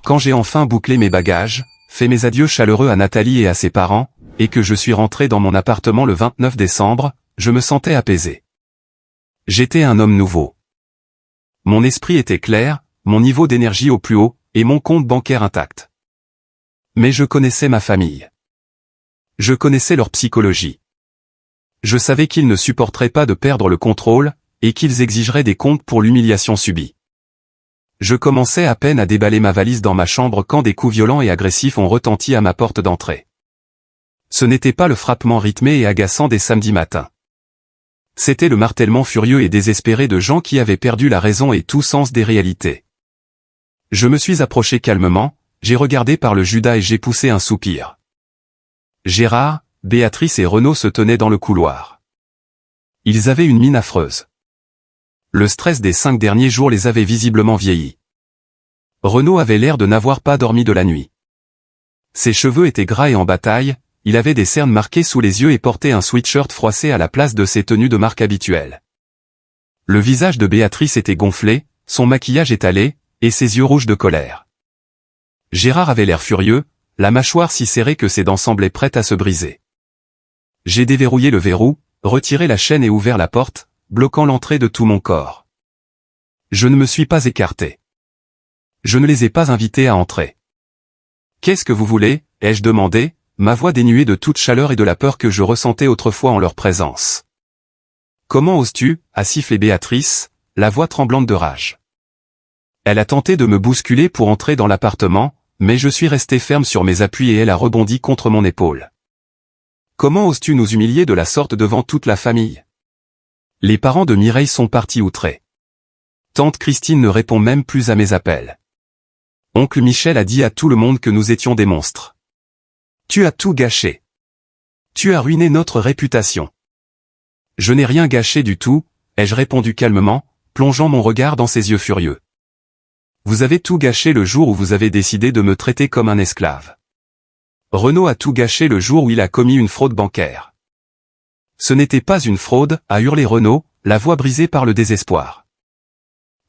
Quand j'ai enfin bouclé mes bagages, fait mes adieux chaleureux à Nathalie et à ses parents, et que je suis rentré dans mon appartement le 29 décembre, je me sentais apaisé. J'étais un homme nouveau. Mon esprit était clair, mon niveau d'énergie au plus haut, et mon compte bancaire intact. Mais je connaissais ma famille. Je connaissais leur psychologie. Je savais qu'ils ne supporteraient pas de perdre le contrôle, et qu'ils exigeraient des comptes pour l'humiliation subie. Je commençais à peine à déballer ma valise dans ma chambre quand des coups violents et agressifs ont retenti à ma porte d'entrée. Ce n'était pas le frappement rythmé et agaçant des samedis matins. C'était le martèlement furieux et désespéré de gens qui avaient perdu la raison et tout sens des réalités. Je me suis approché calmement, j'ai regardé par le Judas et j'ai poussé un soupir. Gérard, Béatrice et Renaud se tenaient dans le couloir. Ils avaient une mine affreuse. Le stress des 5 derniers jours les avait visiblement vieillis. Renaud avait l'air de n'avoir pas dormi de la nuit. Ses cheveux étaient gras et en bataille, il avait des cernes marquées sous les yeux et portait un sweatshirt froissé à la place de ses tenues de marque habituelles. Le visage de Béatrice était gonflé, son maquillage étalé, et ses yeux rouges de colère. Gérard avait l'air furieux, la mâchoire si serrée que ses dents semblaient prêtes à se briser. J'ai déverrouillé le verrou, retiré la chaîne et ouvert la porte, bloquant l'entrée de tout mon corps. Je ne me suis pas écarté. Je ne les ai pas invités à entrer. « Qu'est-ce que vous voulez ?» ai-je demandé, ma voix dénuée de toute chaleur et de la peur que je ressentais autrefois en leur présence. « Comment oses-tu » a sifflé Béatrice, la voix tremblante de rage. Elle a tenté de me bousculer pour entrer dans l'appartement, mais je suis resté ferme sur mes appuis et elle a rebondi contre mon épaule. « Comment oses-tu nous humilier de la sorte devant toute la famille ?» Les parents de Mireille sont partis outrés. Tante Christine ne répond même plus à mes appels. Oncle Michel a dit à tout le monde que nous étions des monstres. Tu as tout gâché. Tu as ruiné notre réputation. Je n'ai rien gâché du tout, ai-je répondu calmement, plongeant mon regard dans ses yeux furieux. Vous avez tout gâché le jour où vous avez décidé de me traiter comme un esclave. Renaud a tout gâché le jour où il a commis une fraude bancaire. Ce n'était pas une fraude, a hurlé Renaud, la voix brisée par le désespoir.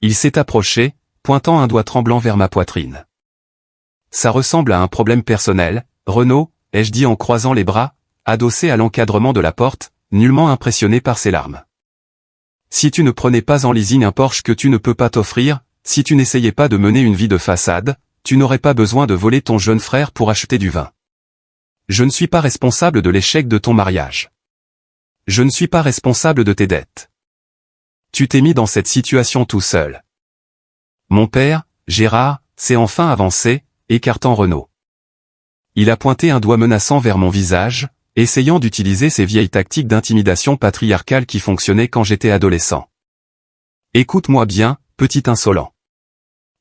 Il s'est approché, pointant un doigt tremblant vers ma poitrine. Ça ressemble à un problème personnel, Renaud, ai-je dit en croisant les bras, adossé à l'encadrement de la porte, nullement impressionné par ses larmes. Si tu ne prenais pas en leasing un Porsche que tu ne peux pas t'offrir, si tu n'essayais pas de mener une vie de façade, tu n'aurais pas besoin de voler ton jeune frère pour acheter du vin. Je ne suis pas responsable de l'échec de ton mariage. Je ne suis pas responsable de tes dettes. Tu t'es mis dans cette situation tout seul. Mon père, Gérard, s'est enfin avancé, écartant Renaud. Il a pointé un doigt menaçant vers mon visage, essayant d'utiliser ces vieilles tactiques d'intimidation patriarcale qui fonctionnaient quand j'étais adolescent. Écoute-moi bien, petit insolent.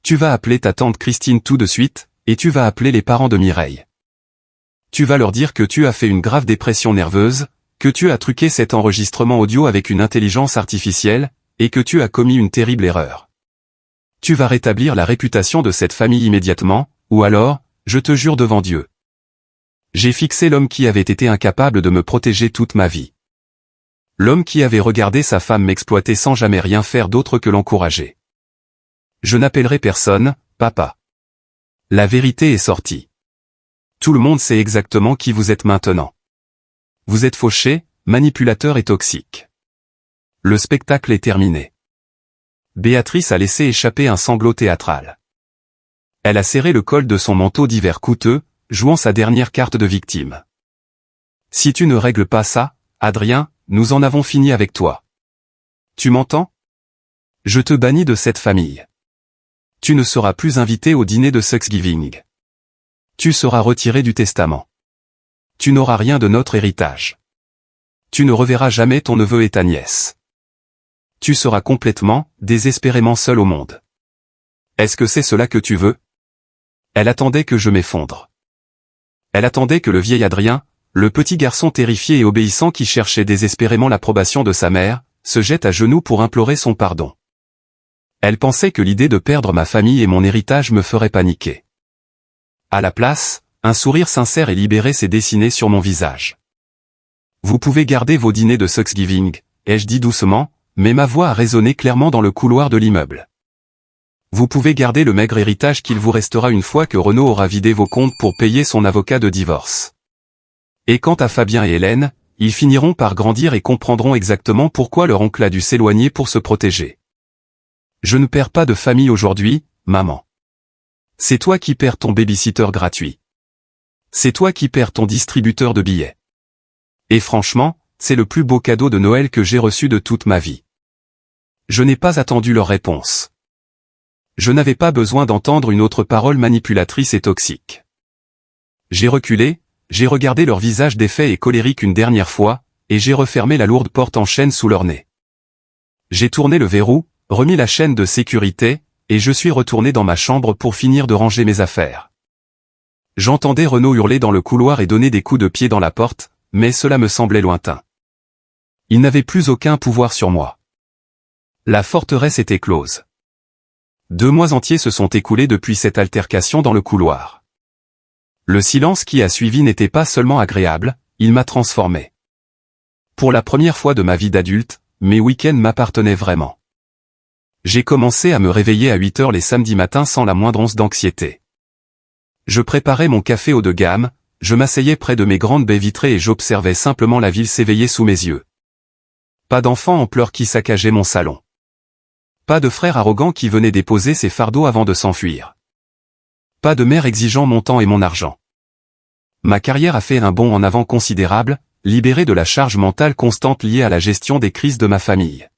Tu vas appeler ta tante Christine tout de suite, et tu vas appeler les parents de Mireille. Tu vas leur dire que tu as fait une grave dépression nerveuse, que tu as truqué cet enregistrement audio avec une intelligence artificielle, et que tu as commis une terrible erreur. Tu vas rétablir la réputation de cette famille immédiatement, ou alors, je te jure devant Dieu. J'ai fixé l'homme qui avait été incapable de me protéger toute ma vie. L'homme qui avait regardé sa femme m'exploiter sans jamais rien faire d'autre que l'encourager. Je n'appellerai personne, papa. La vérité est sortie. Tout le monde sait exactement qui vous êtes maintenant. Vous êtes fauché, manipulateur et toxique. Le spectacle est terminé. Béatrice a laissé échapper un sanglot théâtral. Elle a serré le col de son manteau d'hiver coûteux, jouant sa dernière carte de victime. Si tu ne règles pas ça, Adrien, nous en avons fini avec toi. Tu m'entends? Je te bannis de cette famille. Tu ne seras plus invité au dîner de Thanksgiving. Tu seras retiré du testament. Tu n'auras rien de notre héritage. Tu ne reverras jamais ton neveu et ta nièce. Tu seras complètement, désespérément seul au monde. Est-ce que c'est cela que tu veux? Elle attendait que je m'effondre. Elle attendait que le vieil Adrien, le petit garçon terrifié et obéissant qui cherchait désespérément l'approbation de sa mère, se jette à genoux pour implorer son pardon. Elle pensait que l'idée de perdre ma famille et mon héritage me ferait paniquer. À la place, un sourire sincère et libéré s'est dessiné sur mon visage. Vous pouvez garder vos dîners de Thanksgiving, ai-je dit doucement, mais ma voix a résonné clairement dans le couloir de l'immeuble. Vous pouvez garder le maigre héritage qu'il vous restera une fois que Renaud aura vidé vos comptes pour payer son avocat de divorce. Et quant à Fabien et Hélène, ils finiront par grandir et comprendront exactement pourquoi leur oncle a dû s'éloigner pour se protéger. Je ne perds pas de famille aujourd'hui, maman. C'est toi qui perds ton babysitter gratuit. C'est toi qui perds ton distributeur de billets. Et franchement, c'est le plus beau cadeau de Noël que j'ai reçu de toute ma vie. Je n'ai pas attendu leur réponse. Je n'avais pas besoin d'entendre une autre parole manipulatrice et toxique. J'ai reculé, j'ai regardé leur visage défait et colérique une dernière fois, et j'ai refermé la lourde porte en chaîne sous leur nez. J'ai tourné le verrou, remis la chaîne de sécurité, et je suis retourné dans ma chambre pour finir de ranger mes affaires. J'entendais Renaud hurler dans le couloir et donner des coups de pied dans la porte, mais cela me semblait lointain. Il n'avait plus aucun pouvoir sur moi. La forteresse était close. 2 mois entiers se sont écoulés depuis cette altercation dans le couloir. Le silence qui a suivi n'était pas seulement agréable, il m'a transformé. Pour la première fois de ma vie d'adulte, mes week-ends m'appartenaient vraiment. J'ai commencé à me réveiller à 8 heures les samedis matins sans la moindre once d'anxiété. Je préparais mon café haut de gamme, je m'asseyais près de mes grandes baies vitrées et j'observais simplement la ville s'éveiller sous mes yeux. Pas d'enfant en pleurs qui saccageait mon salon. Pas de frère arrogant qui venait déposer ses fardeaux avant de s'enfuir. Pas de mère exigeant mon temps et mon argent. Ma carrière a fait un bond en avant considérable, libéré de la charge mentale constante liée à la gestion des crises de ma famille.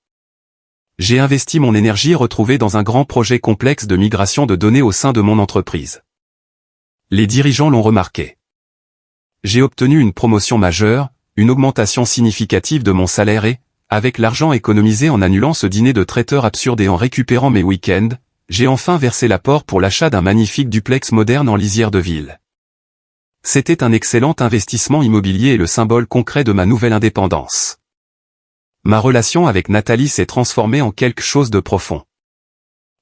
J'ai investi mon énergie retrouvée dans un grand projet complexe de migration de données au sein de mon entreprise. Les dirigeants l'ont remarqué. J'ai obtenu une promotion majeure, une augmentation significative de mon salaire et, avec l'argent économisé en annulant ce dîner de traiteur absurde et en récupérant mes week-ends, j'ai enfin versé l'apport pour l'achat d'un magnifique duplex moderne en lisière de ville. C'était un excellent investissement immobilier et le symbole concret de ma nouvelle indépendance. Ma relation avec Nathalie s'est transformée en quelque chose de profond.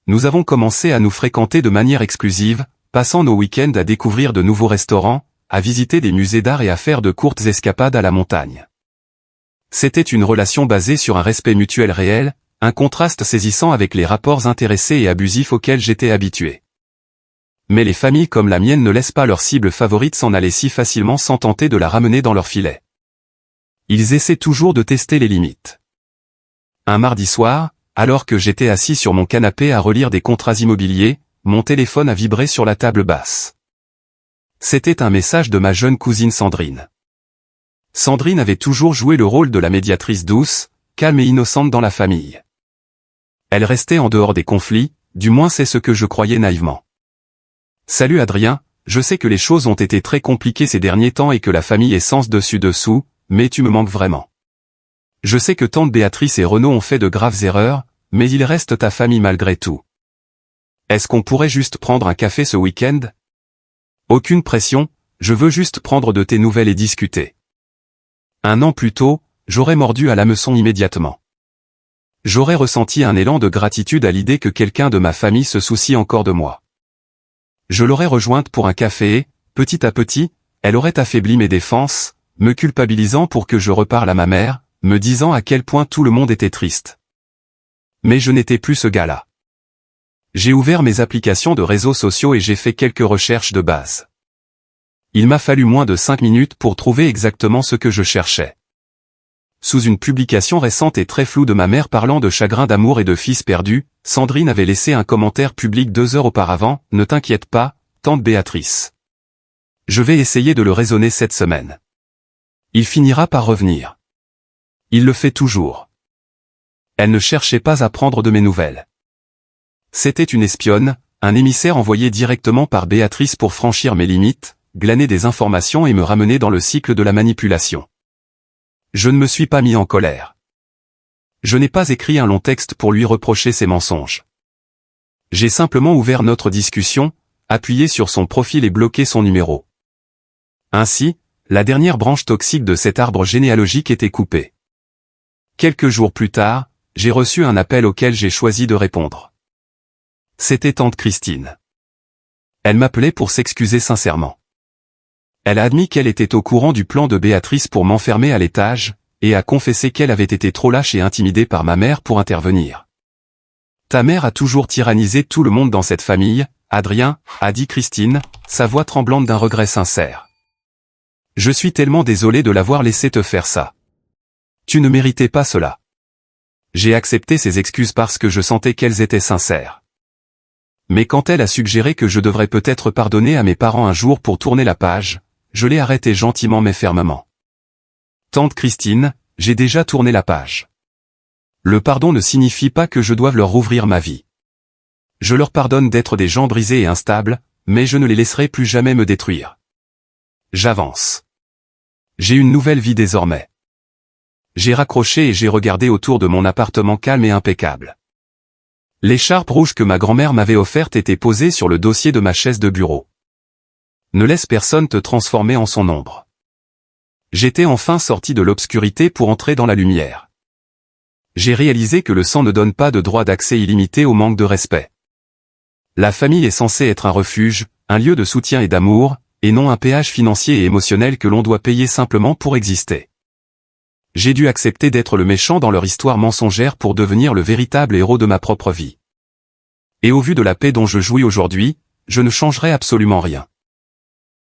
Nous avons commencé à nous fréquenter de manière exclusive, passant nos week-ends à découvrir de nouveaux restaurants, à visiter des musées d'art et à faire de courtes escapades à la montagne. C'était une relation basée sur un respect mutuel réel, un contraste saisissant avec les rapports intéressés et abusifs auxquels j'étais habitué. Mais les familles comme la mienne ne laissent pas leur cible favorite s'en aller si facilement sans tenter de la ramener dans leur filet. Ils essaient toujours de tester les limites. Un mardi soir, alors que j'étais assis sur mon canapé à relire des contrats immobiliers, mon téléphone a vibré sur la table basse. C'était un message de ma jeune cousine Sandrine. Sandrine avait toujours joué le rôle de la médiatrice douce, calme et innocente dans la famille. Elle restait en dehors des conflits, du moins c'est ce que je croyais naïvement. Salut Adrien, je sais que les choses ont été très compliquées ces derniers temps et que la famille est sens dessus dessous, mais tu me manques vraiment. Je sais que tante Béatrice et Renaud ont fait de graves erreurs, mais il reste ta famille malgré tout. Est-ce qu'on pourrait juste prendre un café ce week-end? Aucune pression, je veux juste prendre de tes nouvelles et discuter. 1 an plus tôt, j'aurais mordu à l'hameçon immédiatement. J'aurais ressenti un élan de gratitude à l'idée que quelqu'un de ma famille se soucie encore de moi. Je l'aurais rejointe pour un café et, petit à petit, elle aurait affaibli mes défenses, me culpabilisant pour que je reparle à ma mère, me disant à quel point tout le monde était triste. Mais je n'étais plus ce gars-là. J'ai ouvert mes applications de réseaux sociaux et j'ai fait quelques recherches de base. Il m'a fallu moins de 5 minutes pour trouver exactement ce que je cherchais. Sous une publication récente et très floue de ma mère parlant de chagrin d'amour et de fils perdus, Sandrine avait laissé un commentaire public 2 heures auparavant, « Ne t'inquiète pas, tante Béatrice. Je vais essayer de le raisonner cette semaine. Il finira par revenir. Il le fait toujours. » Elle ne cherchait pas à prendre de mes nouvelles. C'était une espionne, un émissaire envoyé directement par Béatrice pour franchir mes limites, glaner des informations et me ramener dans le cycle de la manipulation. Je ne me suis pas mis en colère. Je n'ai pas écrit un long texte pour lui reprocher ses mensonges. J'ai simplement ouvert notre discussion, appuyé sur son profil et bloqué son numéro. Ainsi, la dernière branche toxique de cet arbre généalogique était coupée. Quelques jours plus tard, j'ai reçu un appel auquel j'ai choisi de répondre. C'était tante Christine. Elle m'appelait pour s'excuser sincèrement. Elle a admis qu'elle était au courant du plan de Béatrice pour m'enfermer à l'étage, et a confessé qu'elle avait été trop lâche et intimidée par ma mère pour intervenir. Ta mère a toujours tyrannisé tout le monde dans cette famille, Adrien, a dit Christine, sa voix tremblante d'un regret sincère. Je suis tellement désolé de l'avoir laissé te faire ça. Tu ne méritais pas cela. J'ai accepté ses excuses parce que je sentais qu'elles étaient sincères. Mais quand elle a suggéré que je devrais peut-être pardonner à mes parents un jour pour tourner la page, je l'ai arrêtée gentiment mais fermement. Tante Christine, j'ai déjà tourné la page. Le pardon ne signifie pas que je doive leur rouvrir ma vie. Je leur pardonne d'être des gens brisés et instables, mais je ne les laisserai plus jamais me détruire. J'avance. J'ai une nouvelle vie désormais. J'ai raccroché et j'ai regardé autour de mon appartement calme et impeccable. L'écharpe rouge que ma grand-mère m'avait offerte était posée sur le dossier de ma chaise de bureau. Ne laisse personne te transformer en son ombre. J'étais enfin sorti de l'obscurité pour entrer dans la lumière. J'ai réalisé que le sang ne donne pas de droit d'accès illimité au manque de respect. La famille est censée être un refuge, un lieu de soutien et d'amour, et non un péage financier et émotionnel que l'on doit payer simplement pour exister. J'ai dû accepter d'être le méchant dans leur histoire mensongère pour devenir le véritable héros de ma propre vie. Et au vu de la paix dont je jouis aujourd'hui, je ne changerai absolument rien.